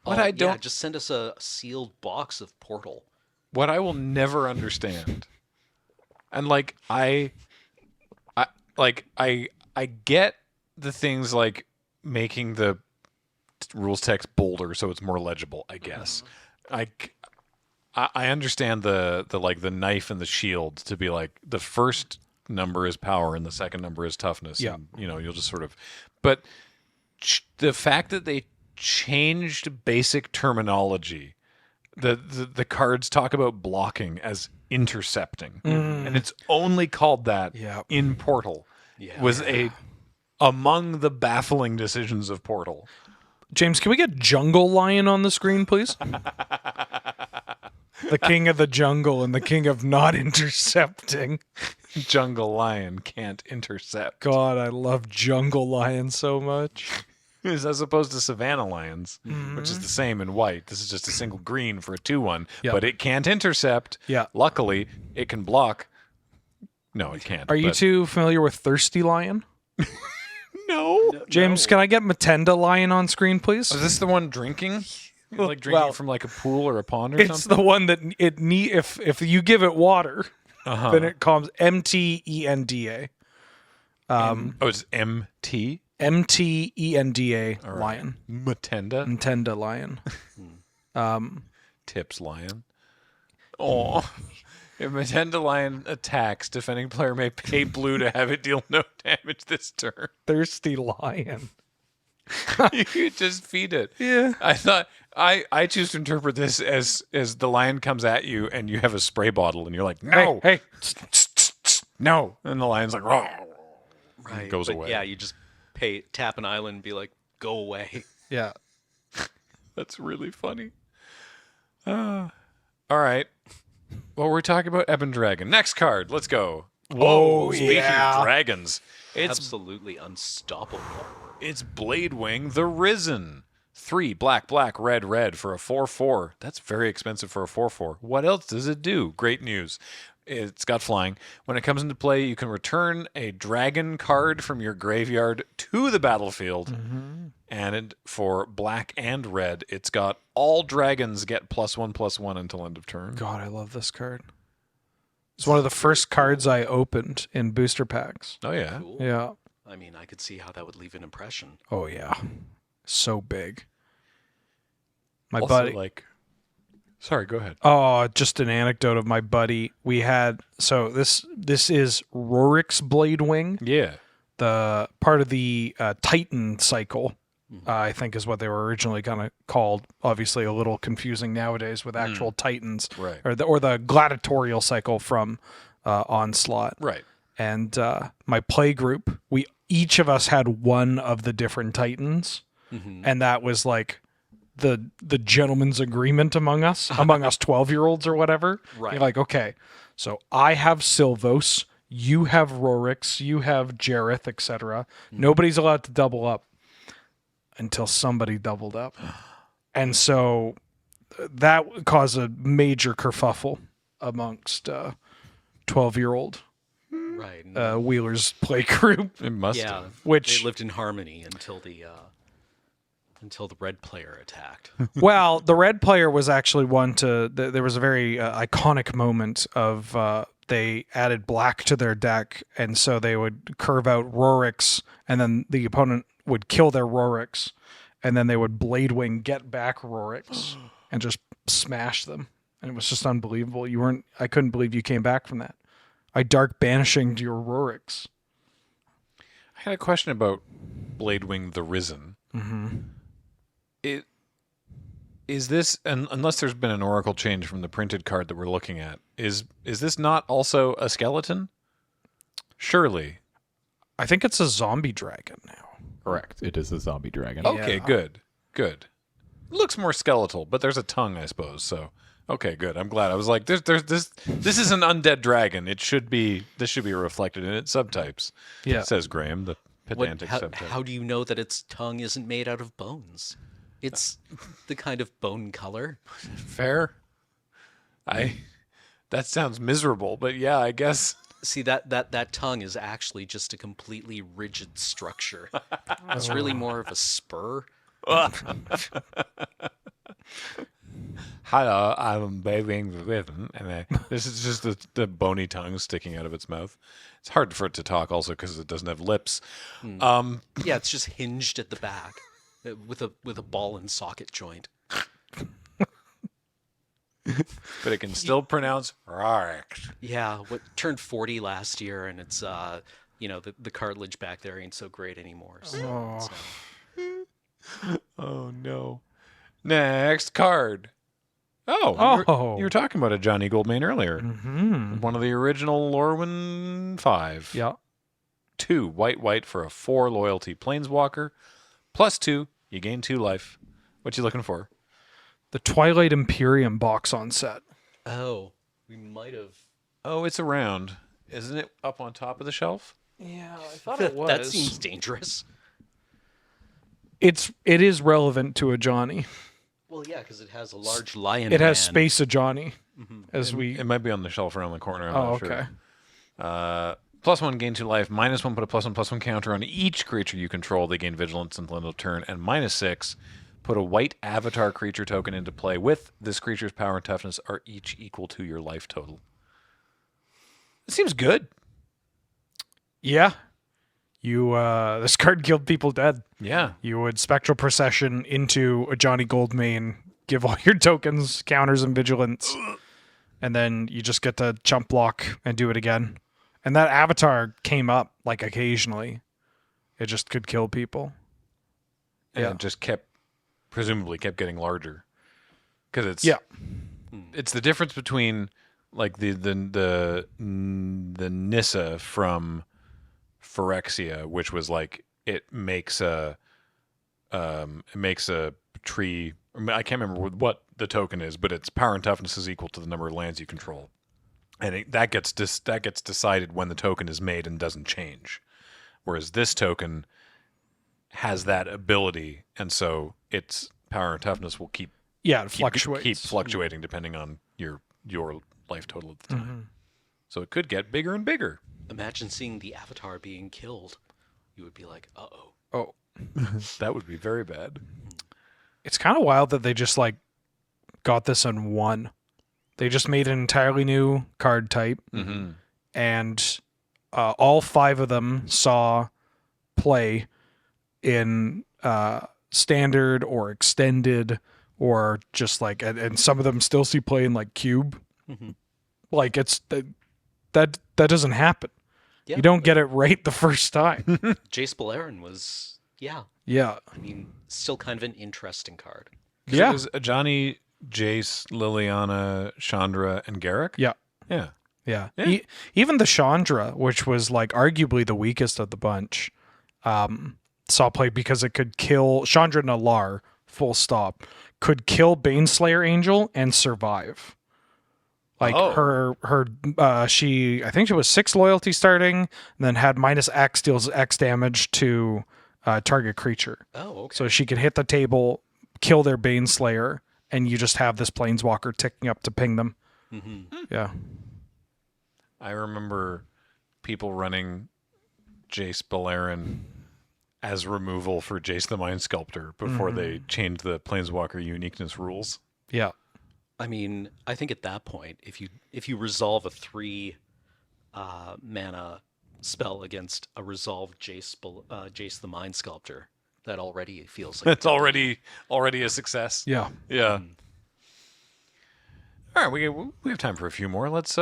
Speaker 1: What I don't,
Speaker 2: just send us a sealed box of Portal.
Speaker 1: what I will never understand, and I get the things like making the rules text bolder so it's more legible. I guess I understand the knife and the shield to be like the first number is power and the second number is toughness.
Speaker 3: Yeah.
Speaker 1: And, you'll just sort of, but the fact that they changed basic terminology, the cards talk about blocking as intercepting, and it's only called that in Portal. Was among the baffling decisions of Portal.
Speaker 3: James, can we get Jungle Lion on the screen, please? The king of the jungle and the king of not intercepting.
Speaker 1: Jungle lion can't intercept.
Speaker 3: God, I love jungle lion so much.
Speaker 1: As opposed to Savannah lions, which is the same in white. This is just a single green for a 2/1,
Speaker 3: Yep.
Speaker 1: but it can't intercept.
Speaker 3: Yeah.
Speaker 1: Luckily, it can block. No, it can't.
Speaker 3: Are you
Speaker 1: but-
Speaker 3: two familiar with thirsty lion?
Speaker 1: No.
Speaker 3: James, can I get Matenda lion on screen, please?
Speaker 1: Is this the one drinking? Like drinking
Speaker 3: Well,
Speaker 1: from like a pool or a pond or
Speaker 3: It's
Speaker 1: something?
Speaker 3: the one that it need if you give it water,
Speaker 1: Uh-huh.
Speaker 3: then it comes MTENDA.
Speaker 1: Oh, it's MT?
Speaker 3: MTENDA
Speaker 1: All right.
Speaker 3: lion.
Speaker 1: Matenda?
Speaker 3: Matenda lion.
Speaker 1: Tips lion. Oh. If Matenda lion attacks, defending player may pay blue to have it deal no damage this turn.
Speaker 3: Thirsty lion.
Speaker 1: You just feed it.
Speaker 3: Yeah.
Speaker 1: I thought I choose to interpret this as the lion comes at you and you have a spray bottle and you're like, no,
Speaker 3: Hey.
Speaker 1: no, and the lion's like, "Rawr,"
Speaker 2: Right.
Speaker 1: goes
Speaker 2: but
Speaker 1: away.
Speaker 2: Yeah, you just tap an island and be like, go away.
Speaker 3: Yeah.
Speaker 1: That's really funny. All right. Well, we're talking about Ebon Dragon. Next card. Let's go. Whoa,
Speaker 3: Oh,
Speaker 1: speaking
Speaker 3: yeah.
Speaker 1: of dragons, it's
Speaker 2: Absolutely unstoppable.
Speaker 1: It's Bladewing the Risen. 3 black, black, red, red for a 4/4. That's very expensive for a 4/4. What else does it do? Great news. It's got flying. When it comes into play, you can return a dragon card from your graveyard to the battlefield. And for black and red, it's got all dragons get +1/+1 until end of turn.
Speaker 3: God, I love this card. It's one of the first cards I opened in booster packs.
Speaker 1: Oh, yeah.
Speaker 2: Cool.
Speaker 3: Yeah.
Speaker 2: I mean, I could see how that would leave an impression.
Speaker 3: Oh yeah. So big. My
Speaker 1: Also,
Speaker 3: buddy.
Speaker 1: like... Sorry, go ahead.
Speaker 3: Oh, just an anecdote of my buddy. We had this is Rorik's Bladewing,
Speaker 1: Yeah.
Speaker 3: the part of the Titan cycle. I think is what they were originally kind of called. Obviously, a little confusing nowadays with actual Titans,
Speaker 1: Right.
Speaker 3: or the gladiatorial cycle from Onslaught.
Speaker 1: Right.
Speaker 3: And my play group, each of us had one of the different Titans, and that was like the gentleman's agreement among us 12-year-olds or whatever.
Speaker 2: Right.
Speaker 3: You're like, okay, so I have Sylvos, you have Rorix, you have Jareth, etc. Nobody's allowed to double up until somebody doubled up, and so that caused a major kerfuffle amongst 12-year-old
Speaker 2: Right. and
Speaker 3: Wheeler's play group,
Speaker 1: It must
Speaker 2: yeah.
Speaker 1: have.
Speaker 3: which
Speaker 2: They lived in harmony until the red player attacked.
Speaker 3: well, the red player was actually one to. There was a very iconic moment of they added black to their deck, and so they would curve out Rorix, and then the opponent would kill their Rorix, and then they would Bladewing get back Rorix and just smash them, and it was just unbelievable. I couldn't believe you came back from that. I dark banishing your Rorix.
Speaker 1: I had a question about Bladewing the Risen. Is this, unless there's been an oracle change from the printed card that we're looking at, is this not also a skeleton? Surely.
Speaker 3: I think it's a zombie dragon now.
Speaker 4: Correct. It is a zombie dragon.
Speaker 1: Okay,
Speaker 3: Yeah.
Speaker 1: good. Looks more skeletal, but there's a tongue, I suppose. So, okay, good. I'm glad. I was like, this is an undead dragon. This should be reflected in its subtypes.
Speaker 3: Yeah.
Speaker 1: Says Graham, the pedantic subtype.
Speaker 2: How do you know that its tongue isn't made out of bones? It's the kind of bone color.
Speaker 1: Fair. That sounds miserable, but yeah, I guess.
Speaker 2: See, that tongue is actually just a completely rigid structure. It's really more of a spur.
Speaker 1: Hello, I'm Bladewing the Risen, and this is just the bony tongue sticking out of its mouth. It's hard for it to talk, also because it doesn't have lips.
Speaker 2: Yeah, it's just hinged at the back with a ball and socket joint.
Speaker 1: But it can still pronounce Rarx.
Speaker 2: Yeah, what turned 40 last year, and it's the cartilage back there ain't so great anymore. So,
Speaker 1: Oh no. Next card. Oh,
Speaker 3: Oh.
Speaker 1: you were talking about a Johnny Goldmane earlier.
Speaker 3: Hmm.
Speaker 1: One of the original Lorwyn 5.
Speaker 3: Yeah.
Speaker 1: 2 white for a 4 loyalty planeswalker. +2, you gain 2 life. What you looking for?
Speaker 3: The Twilight Imperium box on set.
Speaker 2: oh, we might have.
Speaker 1: Oh, it's around. Isn't it up on top of the shelf?
Speaker 3: Yeah, I thought it was.
Speaker 2: That seems dangerous.
Speaker 3: It is relevant to a Johnny.
Speaker 2: Well, yeah, because it has a large lion.
Speaker 3: It has
Speaker 2: man.
Speaker 3: space a Johnny. As we.
Speaker 1: It might be on the shelf around the corner. I'm
Speaker 3: Oh,
Speaker 1: not
Speaker 3: okay.
Speaker 1: sure. +1, gain 2 life. -1, put a +1/+1 counter on each creature you control. They gain vigilance until end of turn. And -6, put a white avatar creature token into play with this creature's power and toughness are each equal to your life total. It seems good.
Speaker 3: Yeah. You this card killed people dead.
Speaker 1: Yeah.
Speaker 3: You would Spectral Procession into a Johnny Goldmane, give all your tokens, counters, and vigilance, and then you just get to jump block and do it again. And that avatar came up like occasionally. It just could kill people.
Speaker 1: And
Speaker 3: Yeah.
Speaker 1: it just presumably kept getting larger. Because it's the difference between like the Nissa from Phyrexia, which was like it makes a tree. I can't remember what the token is, but its power and toughness is equal to the number of lands you control, and that gets decided when the token is made and doesn't change. Whereas this token has that ability, and so its power and toughness will keep
Speaker 3: Fluctuates.
Speaker 1: fluctuating depending on your life total at the time. So it could get bigger and bigger.
Speaker 2: Imagine seeing the avatar being killed. You would be like, uh-oh.
Speaker 3: Oh,
Speaker 1: That would be very bad.
Speaker 3: it's kind of wild that they just like got this in one. They just made an entirely new card type, and all 5 of them saw play in standard or extended, or just like, and some of them still see play in like cube. Like it's that doesn't happen.
Speaker 2: Yeah.
Speaker 3: You don't get it right the first time.
Speaker 2: Jace Beleren was,
Speaker 3: Yeah.
Speaker 2: I mean, still kind of an interesting card.
Speaker 3: Yeah.
Speaker 1: It was Johnny, Jace, Liliana, Chandra, and Garrick.
Speaker 3: Yeah.
Speaker 1: Yeah.
Speaker 3: Yeah. Even the Chandra, which was like arguably the weakest of the bunch, saw play because it could kill Chandra Nalar, full stop, could kill Baneslayer Angel and survive. Like she I think she was 6 loyalty starting, and then had -X, deals X damage to target creature.
Speaker 2: Oh, okay.
Speaker 3: So she could hit the table, kill their Baneslayer, and you just have this Planeswalker ticking up to ping them. Yeah.
Speaker 1: I remember people running Jace Beleren as removal for Jace the Mind Sculptor before they changed the Planeswalker uniqueness rules.
Speaker 3: Yeah.
Speaker 2: I mean, I think at that point, if you resolve a 3 mana spell against a resolved Jace the Mind Sculptor, that already feels like
Speaker 1: That's already a success.
Speaker 3: Yeah.
Speaker 1: Yeah. All right, we have time for a few more. Let's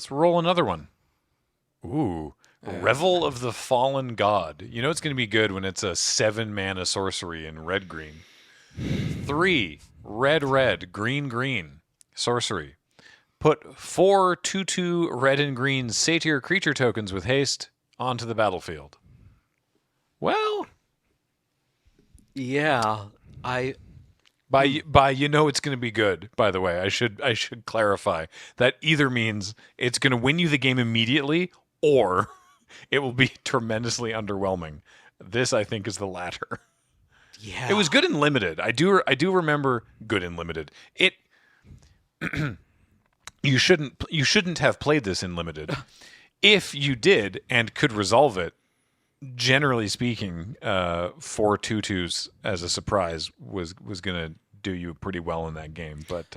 Speaker 1: roll another one. Ooh, Revel of the Fallen God. You know it's going to be good when it's a 7 mana sorcery in red green. 3 red green sorcery. Put 4 2/2 red and green satyr creature tokens with haste onto the battlefield. Well,
Speaker 2: yeah.
Speaker 1: by you know it's going to be good. By the way, I should clarify that either means it's going to win you the game immediately, or it will be tremendously underwhelming. This, I think, is the latter.
Speaker 2: Yeah.
Speaker 1: It was good in limited. I do remember good in limited. It you shouldn't have played this in limited. If you did and could resolve it, generally speaking, 4 2/2s as a surprise was going to do you pretty well in that game. But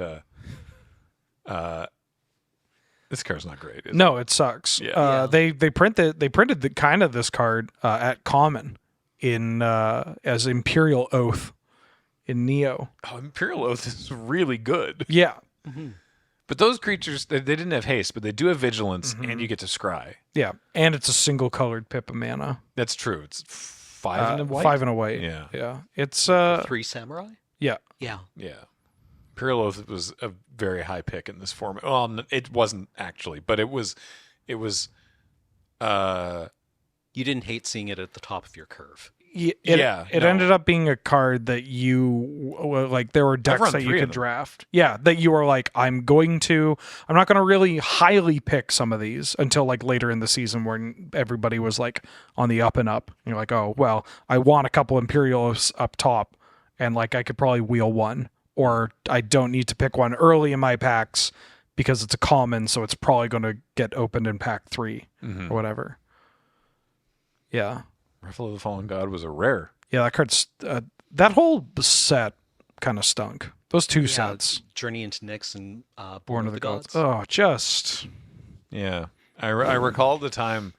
Speaker 1: this card's not great. Is
Speaker 3: No, it sucks.
Speaker 1: Yeah.
Speaker 3: They printed the kind of this card at common in as Imperial Oath in Neo.
Speaker 1: Oh, Imperial Oath is really good.
Speaker 3: Yeah.
Speaker 1: But those creatures, they didn't have haste, but they do have vigilance, and you get to scry.
Speaker 3: Yeah. And it's a single colored pip of mana.
Speaker 1: That's true. It's 5 and a white.
Speaker 3: 5 and a white.
Speaker 1: Yeah.
Speaker 3: Yeah. It's
Speaker 2: 3 samurai?
Speaker 3: yeah.
Speaker 2: Yeah.
Speaker 1: Yeah. Imperial Oath was a very high pick in this format. Well, it wasn't actually, but it was
Speaker 2: You didn't hate seeing it at the top of your curve.
Speaker 3: It
Speaker 1: Yeah, no.
Speaker 3: ended up being a card that you like. There were decks
Speaker 1: run
Speaker 3: that you
Speaker 1: 3 of
Speaker 3: could
Speaker 1: them.
Speaker 3: draft. Yeah, that you were like, I'm not going to really highly pick some of these until like later in the season when everybody was like on the up and up. And you're like, oh well, I want a couple Imperials up top, and like I could probably wheel one, or I don't need to pick one early in my packs because it's a common, so it's probably going to get opened in pack 3 or whatever. Yeah.
Speaker 1: Rifle of the Fallen God was a rare.
Speaker 3: Yeah, that card's that whole set kind of stunk. Those two
Speaker 2: Yeah,
Speaker 3: sets,
Speaker 2: Journey into Nyx and
Speaker 3: Born of the Gods. Oh, just
Speaker 1: Yeah. I recall the time,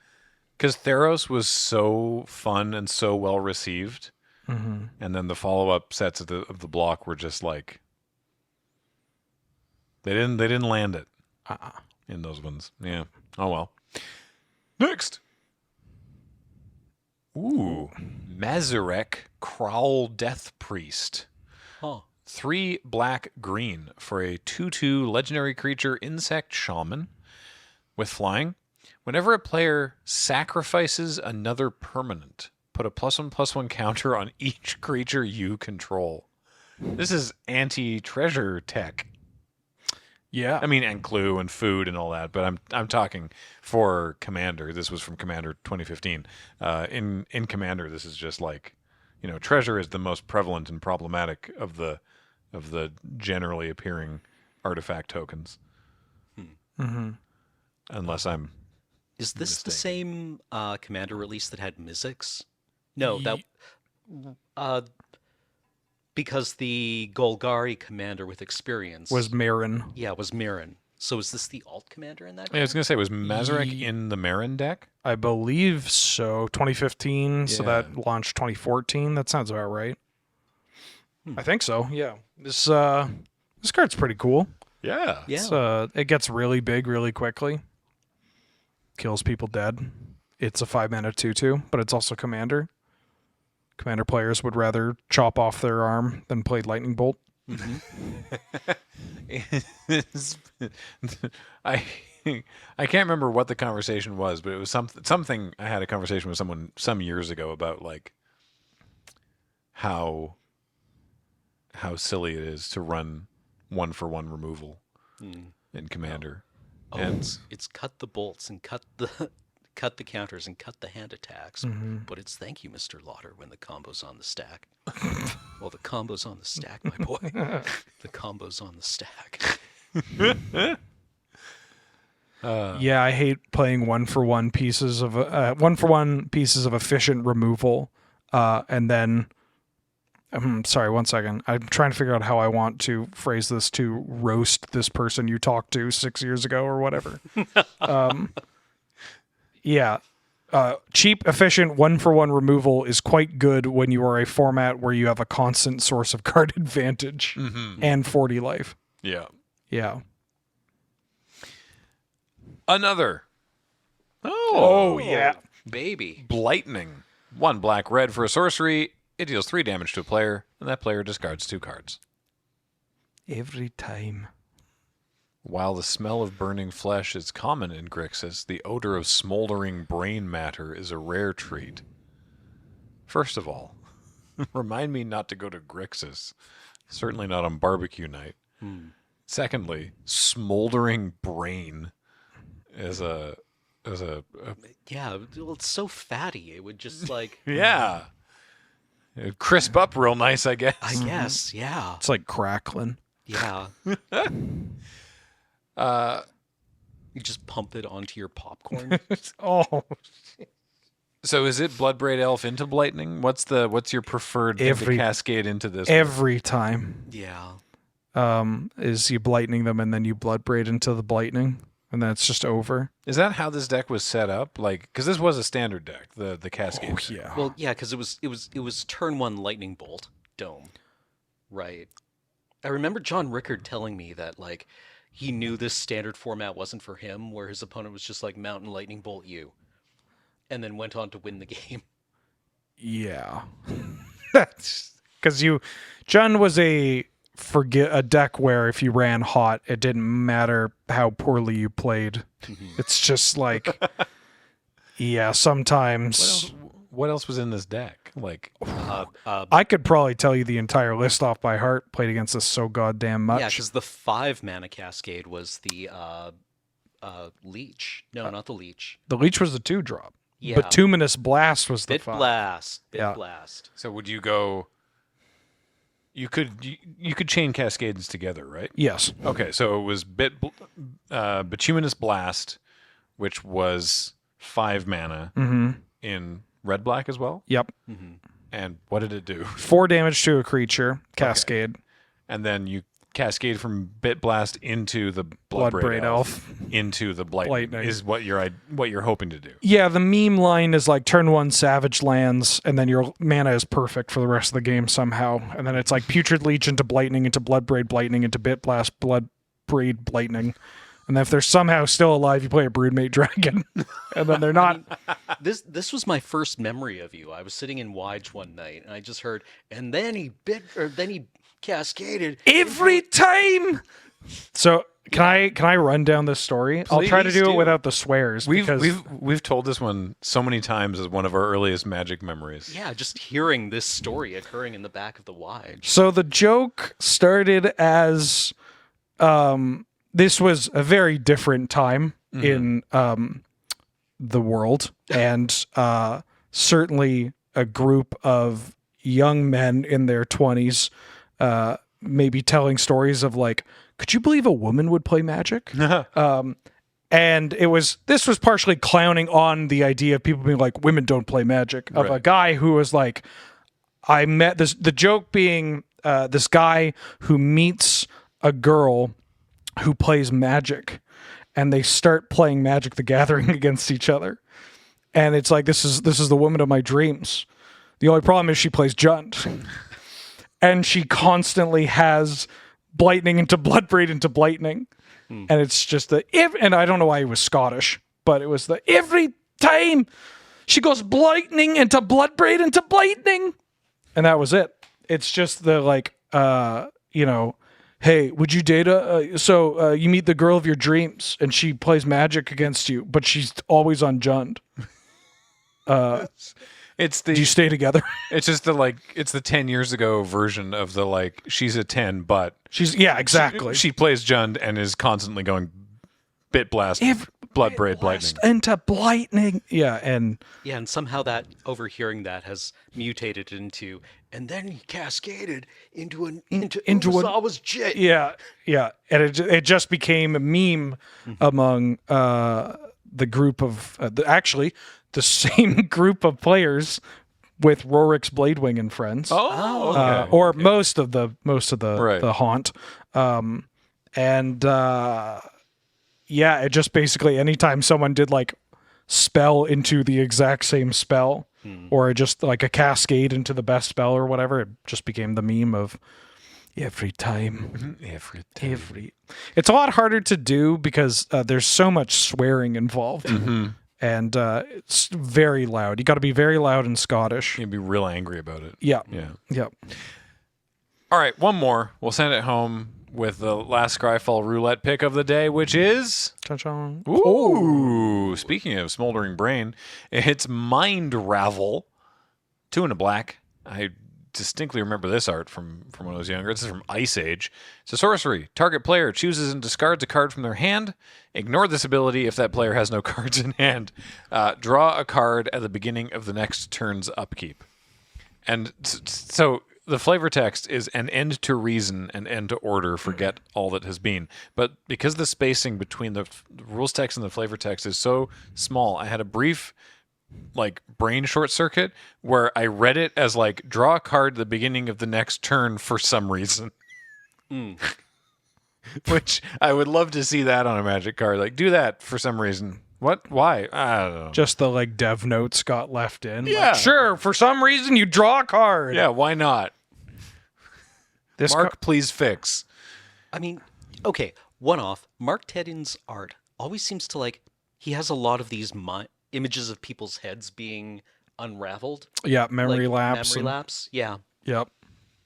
Speaker 1: because Theros was so fun and so well received, and then the follow-up sets of the block were just like, they didn't land it in those ones. Yeah. Oh well. Next. Ooh, Mazarek Crowl Death Priest.
Speaker 2: Huh.
Speaker 1: 3 black green for a 2/2 legendary creature insect shaman with flying. Whenever a player sacrifices another permanent, put a +1/+1 counter on each creature you control. This is anti-treasure tech.
Speaker 3: yeah.
Speaker 1: I mean, and clue and food and all that, but I'm talking for Commander. This was from Commander 2015. In Commander, this is just like, treasure is the most prevalent and problematic of the generally appearing artifact tokens. Unless I'm
Speaker 2: Is this the same Commander release that had Mizzix? No, that because the Golgari Commander with experience
Speaker 3: was Marin.
Speaker 2: was Mirren. So is this the alt Commander in that?
Speaker 1: I was gonna say, was Mazarek in the Marin deck?
Speaker 3: I believe so. 2015, so
Speaker 1: Yeah.
Speaker 3: that launched 2014. That sounds about right. I think so. Yeah. This card's pretty cool.
Speaker 1: Yeah.
Speaker 2: Yeah.
Speaker 3: It gets really big really quickly. Kills people dead. It's a 5-mana 2/2, but it's also Commander. Commander players would rather chop off their arm than play Lightning Bolt.
Speaker 1: I can't remember what the conversation was, but it was something. I had a conversation with someone some years ago about like how silly it is to run 1-for-1 removal in Commander.
Speaker 2: Oh,
Speaker 1: And
Speaker 2: it's cut the bolts and cut the counters and cut the hand attacks. But it's thank you, Mr. Lauder, when the combo's on the stack. Well, the combo's on the stack, my boy. The combo's on the stack.
Speaker 3: Yeah, I hate playing 1-for-1 pieces of 1-for-1 pieces of efficient removal, and then. Sorry, 1 second. I'm trying to figure out how I want to phrase this to roast this person you talked to 6 years ago or whatever. Yeah. Cheap, efficient 1-for-1 removal is quite good when you are a format where you have a constant source of card advantage and 40 life.
Speaker 1: yeah,
Speaker 3: Yeah.
Speaker 1: another.
Speaker 3: Oh, yeah.
Speaker 2: Baby.
Speaker 1: Blightning. 1 black-red for a sorcery. It deals 3 damage to a player, and that player discards 2 cards.
Speaker 3: Every time.
Speaker 1: While the smell of burning flesh is common in Grixis, the odor of smoldering brain matter is a rare treat. First of all, remind me not to go to Grixis. Certainly not on barbecue night. Secondly, smoldering brain is a
Speaker 2: Yeah, well, it's so fatty. It would just like
Speaker 1: yeah. It'd crisp up real nice, I guess.
Speaker 2: I guess, yeah.
Speaker 3: It's like crackling.
Speaker 2: Yeah. You just pump it onto your popcorn.
Speaker 3: Oh,
Speaker 1: So is it Bloodbraid Elf into Blightning? What's your preferred thing to cascade into this?
Speaker 3: every time.
Speaker 2: Yeah.
Speaker 3: Is you blightning them and then you bloodbraid into the blightning, and then it's just over.
Speaker 1: Is that how this deck was set up? Like, because this was a standard deck, the Cascade. deck.
Speaker 3: Yeah.
Speaker 2: Well, yeah, because it was turn 1 lightning bolt dome, right? I remember John Rickard telling me that like he knew this standard format wasn't for him, where his opponent was just like mountain lightning bolt you, and then went on to win the game.
Speaker 3: Yeah. That's because John was a deck where if you ran hot, it didn't matter how poorly you played. It's just like, yeah, sometimes.
Speaker 1: What else was in this deck? Like,
Speaker 3: I could probably tell you the entire list off by heart. Played against this so goddamn much.
Speaker 2: Yeah, because the 5 mana cascade was the leech. No, not the leech.
Speaker 3: The leech was the 2-drop.
Speaker 2: Yeah.
Speaker 3: Bituminous Blast was the
Speaker 2: Bit
Speaker 3: 5.
Speaker 2: blast. Bit
Speaker 3: Yeah.
Speaker 2: blast.
Speaker 1: so would you go? You could chain cascades together, right?
Speaker 3: Yes.
Speaker 1: Okay, so it was Bituminous Blast, which was 5 mana in red black as well.
Speaker 3: Yep.
Speaker 1: And what did it do?
Speaker 3: 4 damage to a creature. Cascade.
Speaker 1: And then you cascade from Bit Blast into the Bloodbraid Elf into the Lightning is what you're hoping to do.
Speaker 3: Yeah, the meme line is like turn 1 Savage lands, and then your mana is perfect for the rest of the game somehow. And then it's like Putrid Leech into Blightning, into Bloodbraid Blightning, into Bit Blast, Bloodbraid Blightning. And then if they're somehow still alive, you play a Broodmate Dragon. And then they're not.
Speaker 2: This was my first memory of you. I was sitting in Wige one night, and I just heard, and then he cascaded
Speaker 3: Every time! So can I run down this story? I'll try to
Speaker 1: Please
Speaker 3: do
Speaker 1: do.
Speaker 3: it without the swears. because
Speaker 1: We've told this one so many times as one of our earliest Magic memories.
Speaker 2: Yeah, just hearing this story occurring in the back of the Wige.
Speaker 3: So the joke started as this was a very different time in the world, and certainly a group of young men in their 20s maybe telling stories of like, could you believe a woman would play Magic? And this was partially clowning on the idea of people being like, women don't play Magic, of a guy who was like, I met this, the joke being this guy who meets a girl who plays Magic, and they start playing Magic the Gathering against each other. And it's like, this is the woman of my dreams. The only problem is she plays Jund. And she constantly has Blightning into Bloodbraid into Blightning. And it's just and I don't know why he was Scottish, but it was every time she goes Blightning into Bloodbraid into Blightning. And that was it. It's just the like, hey, would you date you meet the girl of your dreams and she plays Magic against you, but she's always on Jund. Do you stay together?
Speaker 1: It's just it's the 10 years ago version of the like, she's a 10, but
Speaker 3: exactly.
Speaker 1: She plays Jund and is constantly going Bit Blast, Bloodbraid, Blightning.
Speaker 3: Into Blightning. Yeah, and
Speaker 2: somehow that overhearing that has mutated into, and then he cascaded into Urasawa's jet.
Speaker 3: Yeah, and it just became a meme among the group of actually the same group of players with Rorik's Bladewing and friends. Or most of the haunt. It just basically anytime someone did like spell into the exact same spell, or just like a cascade into the best spell or whatever, it just became the meme of every time. It's a lot harder to do because there's so much swearing involved. And it's very loud. You got to be very loud and Scottish.
Speaker 1: You'd be real angry about it.
Speaker 3: Yeah.
Speaker 1: All right, one more. We'll send it home with the last Scryfall Roulette pick of the day, which is...
Speaker 3: Cha-cha.
Speaker 1: Ooh, speaking of Smoldering Brain, it's Mind Ravel. 2 and a black. I distinctly remember this art from when I was younger. This is from Ice Age. It's a sorcery. Target player chooses and discards a card from their hand. Ignore this ability if that player has no cards in hand. Draw a card at the beginning of the next turn's upkeep. And so the flavor text is an end to reason, an end to order, forget all that has been. But because the spacing between the rules text and the flavor text is so small, I had a brief brain short circuit where I read it as like, draw a card at the beginning of the next turn for some reason. Which I would love to see that on a Magic card. Like, do that for some reason. What? Why? I don't know.
Speaker 3: Just the dev notes got left in.
Speaker 1: Yeah.
Speaker 3: Like, sure, for some reason you draw a card.
Speaker 1: Yeah, why not? Mark, please fix.
Speaker 2: I mean, okay, one off. Mark Teddin's art always seems to he has a lot of these images of people's heads being unraveled.
Speaker 3: Yeah, memory lapse.
Speaker 2: Memory lapse, yeah.
Speaker 3: Yep.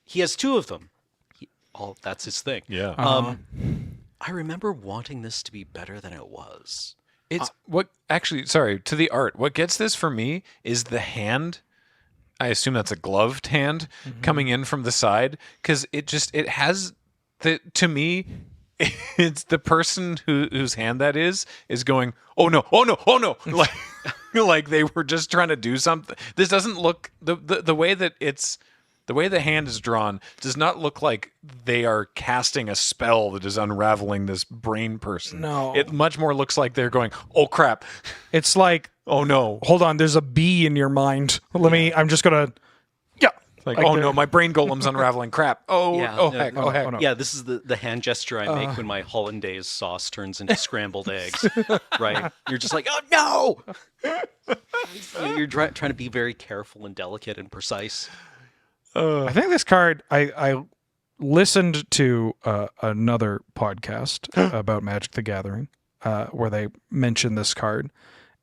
Speaker 2: He has 2 of them. That's his thing.
Speaker 1: Yeah.
Speaker 2: I remember wanting this to be better than it was.
Speaker 1: It's to the art. What gets this for me is the hand I assume that's a gloved hand coming in from the side, because it has to me, it's the person whose hand that is going, oh no, like they were just trying to do something. This doesn't look the way that the way the hand is drawn does not look like they are casting a spell that is unraveling this brain person.
Speaker 3: No.
Speaker 1: It much more looks like they're going, oh crap.
Speaker 3: It's like,
Speaker 1: Oh no.
Speaker 3: hold on, there's a bee in your mind. I'm just going to,
Speaker 1: Like oh no, my brain golem's unraveling. Crap. Oh,
Speaker 2: Yeah,
Speaker 1: oh
Speaker 2: no,
Speaker 1: heck,
Speaker 2: no,
Speaker 1: oh heck.
Speaker 3: no.
Speaker 2: Yeah, this is the hand gesture I make when my hollandaise sauce turns into scrambled eggs. Right? You're just like, oh no! You're trying to be very careful and delicate and precise.
Speaker 3: I think this card, I listened to another podcast about Magic the Gathering where they mentioned this card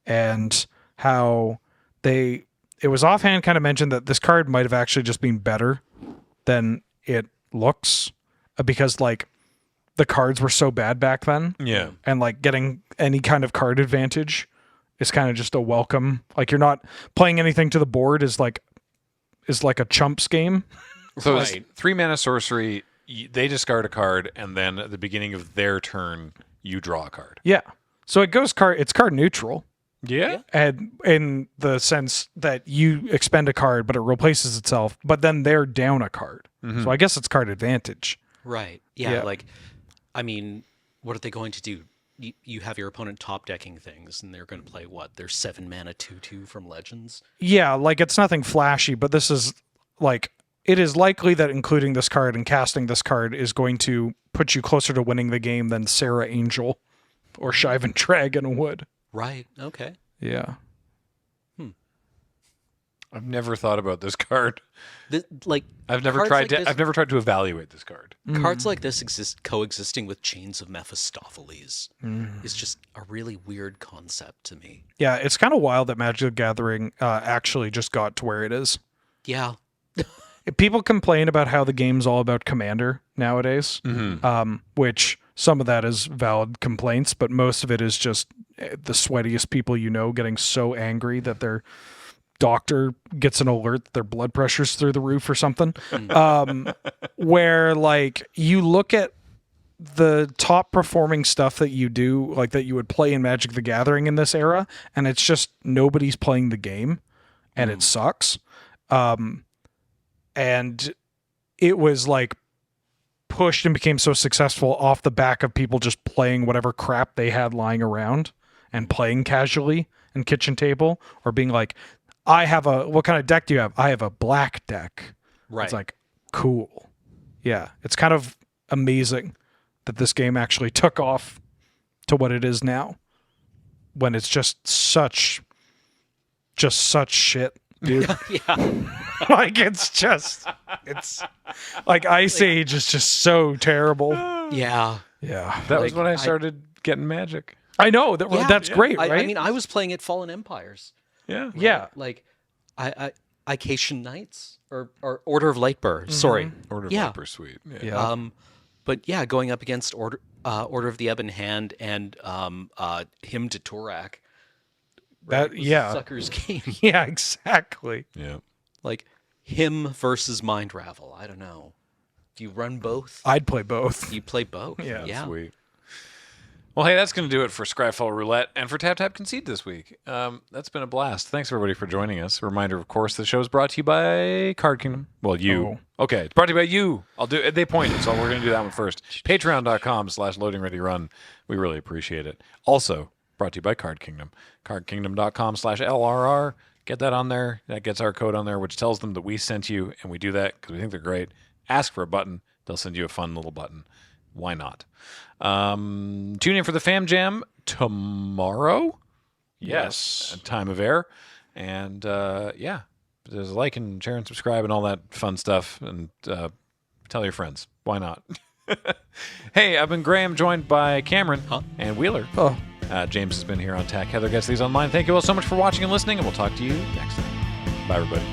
Speaker 3: and how it was offhand kind of mentioned that this card might have actually just been better than it looks because like the cards were so bad back then.
Speaker 1: Yeah.
Speaker 3: And like getting any kind of card advantage is kind of just a welcome. Like you're not playing anything to the board is like a chumps game.
Speaker 1: So it's
Speaker 2: Right.
Speaker 1: 3 mana sorcery, they discard a card, and then at the beginning of their turn, you draw a card.
Speaker 3: Yeah. So it's card neutral.
Speaker 1: Yeah?
Speaker 3: And in the sense that you expend a card, but it replaces itself, but then they're down a card. So I guess it's card advantage.
Speaker 2: Right. Yeah,
Speaker 3: Yeah.
Speaker 2: like, I mean, what are they going to do? You have your opponent top decking things, and they're going to play what? Their 7 mana 2/2 from Legends?
Speaker 3: Yeah, like it's nothing flashy, but this is like, it is likely that including this card and casting this card is going to put you closer to winning the game than Sarah Angel or Shivan Dragon would.
Speaker 2: Right. Okay.
Speaker 3: Yeah.
Speaker 1: I've never thought about this card.
Speaker 2: Like
Speaker 1: I've never
Speaker 2: cards
Speaker 1: tried
Speaker 2: like
Speaker 1: to
Speaker 2: this-
Speaker 1: I've never tried to evaluate this card.
Speaker 2: Cards like this coexisting with Chains of Mephistopheles is just a really weird concept to me.
Speaker 3: Yeah, it's kind of wild that Magic the Gathering actually just got to where it is.
Speaker 2: Yeah.
Speaker 3: People complain about how the game's all about Commander nowadays, which some of that is valid complaints, but most of it is just the sweatiest people you know getting so angry that their doctor gets an alert that their blood pressure's through the roof or something. Where like you look at the top performing stuff that you do, like that you would play in Magic the Gathering in this era, and it's just nobody's playing the game and it sucks. And it was like pushed and became so successful off the back of people just playing whatever crap they had lying around and playing casually in kitchen table, or being like, what kind of deck do you have? I have a black deck.
Speaker 2: Right.
Speaker 3: It's like, cool. Yeah. It's kind of amazing that this game actually took off to what it is now when it's just such shit, dude.
Speaker 2: Yeah.
Speaker 3: Like it's like Ice Age is just so terrible.
Speaker 2: Yeah.
Speaker 3: Yeah.
Speaker 1: That was
Speaker 2: Like,
Speaker 1: when I started getting Magic.
Speaker 3: I know that's great, right?
Speaker 2: I mean, I was playing at Fallen Empires.
Speaker 1: Yeah.
Speaker 3: yeah.
Speaker 2: Like, Ication Knights or Order of Lightbur. Sorry.
Speaker 1: Order of
Speaker 2: Yeah.
Speaker 1: Viper Suite. Yeah.
Speaker 3: Yeah.
Speaker 2: But yeah, going up against Order of the Ebon Hand and him to Turak.
Speaker 3: That
Speaker 2: was a
Speaker 3: yeah.
Speaker 2: sucker's game.
Speaker 3: Yeah, exactly.
Speaker 1: Yeah.
Speaker 2: Like him versus Mind Ravel. I don't know. Do you run both?
Speaker 3: I'd play both.
Speaker 2: You play both.
Speaker 3: Yeah.
Speaker 2: Yeah.
Speaker 1: Sweet. Well, hey, that's going to do it for Scryfall Roulette and for Tap Tap Concede this week. That's been a blast. Thanks, everybody, for joining us. A reminder, of course, the show is brought to you by Card Kingdom. Well, you.
Speaker 3: Oh.
Speaker 1: Okay, it's brought to you by you. They pointed, so we're going to do that one first. Patreon.com/loadingreadyrun. We really appreciate it. Also, brought to you by Card Kingdom. CardKingdom.com/LRR. Get that on there. That gets our code on there, which tells them that we sent you, and we do that because we think they're great. Ask for a button. They'll send you a fun little button. Why not? Tune in for the Fam Jam tomorrow. Yes. At time of air. And yeah, there's a like and share and subscribe and all that fun stuff. And tell your friends. Why not? Hey, I've been Graham, joined by Cameron and Wheeler.
Speaker 3: Oh.
Speaker 1: James has been here on Tech. Heather gets these online. Thank you all so much for watching and listening, and we'll talk to you next time. Bye, everybody.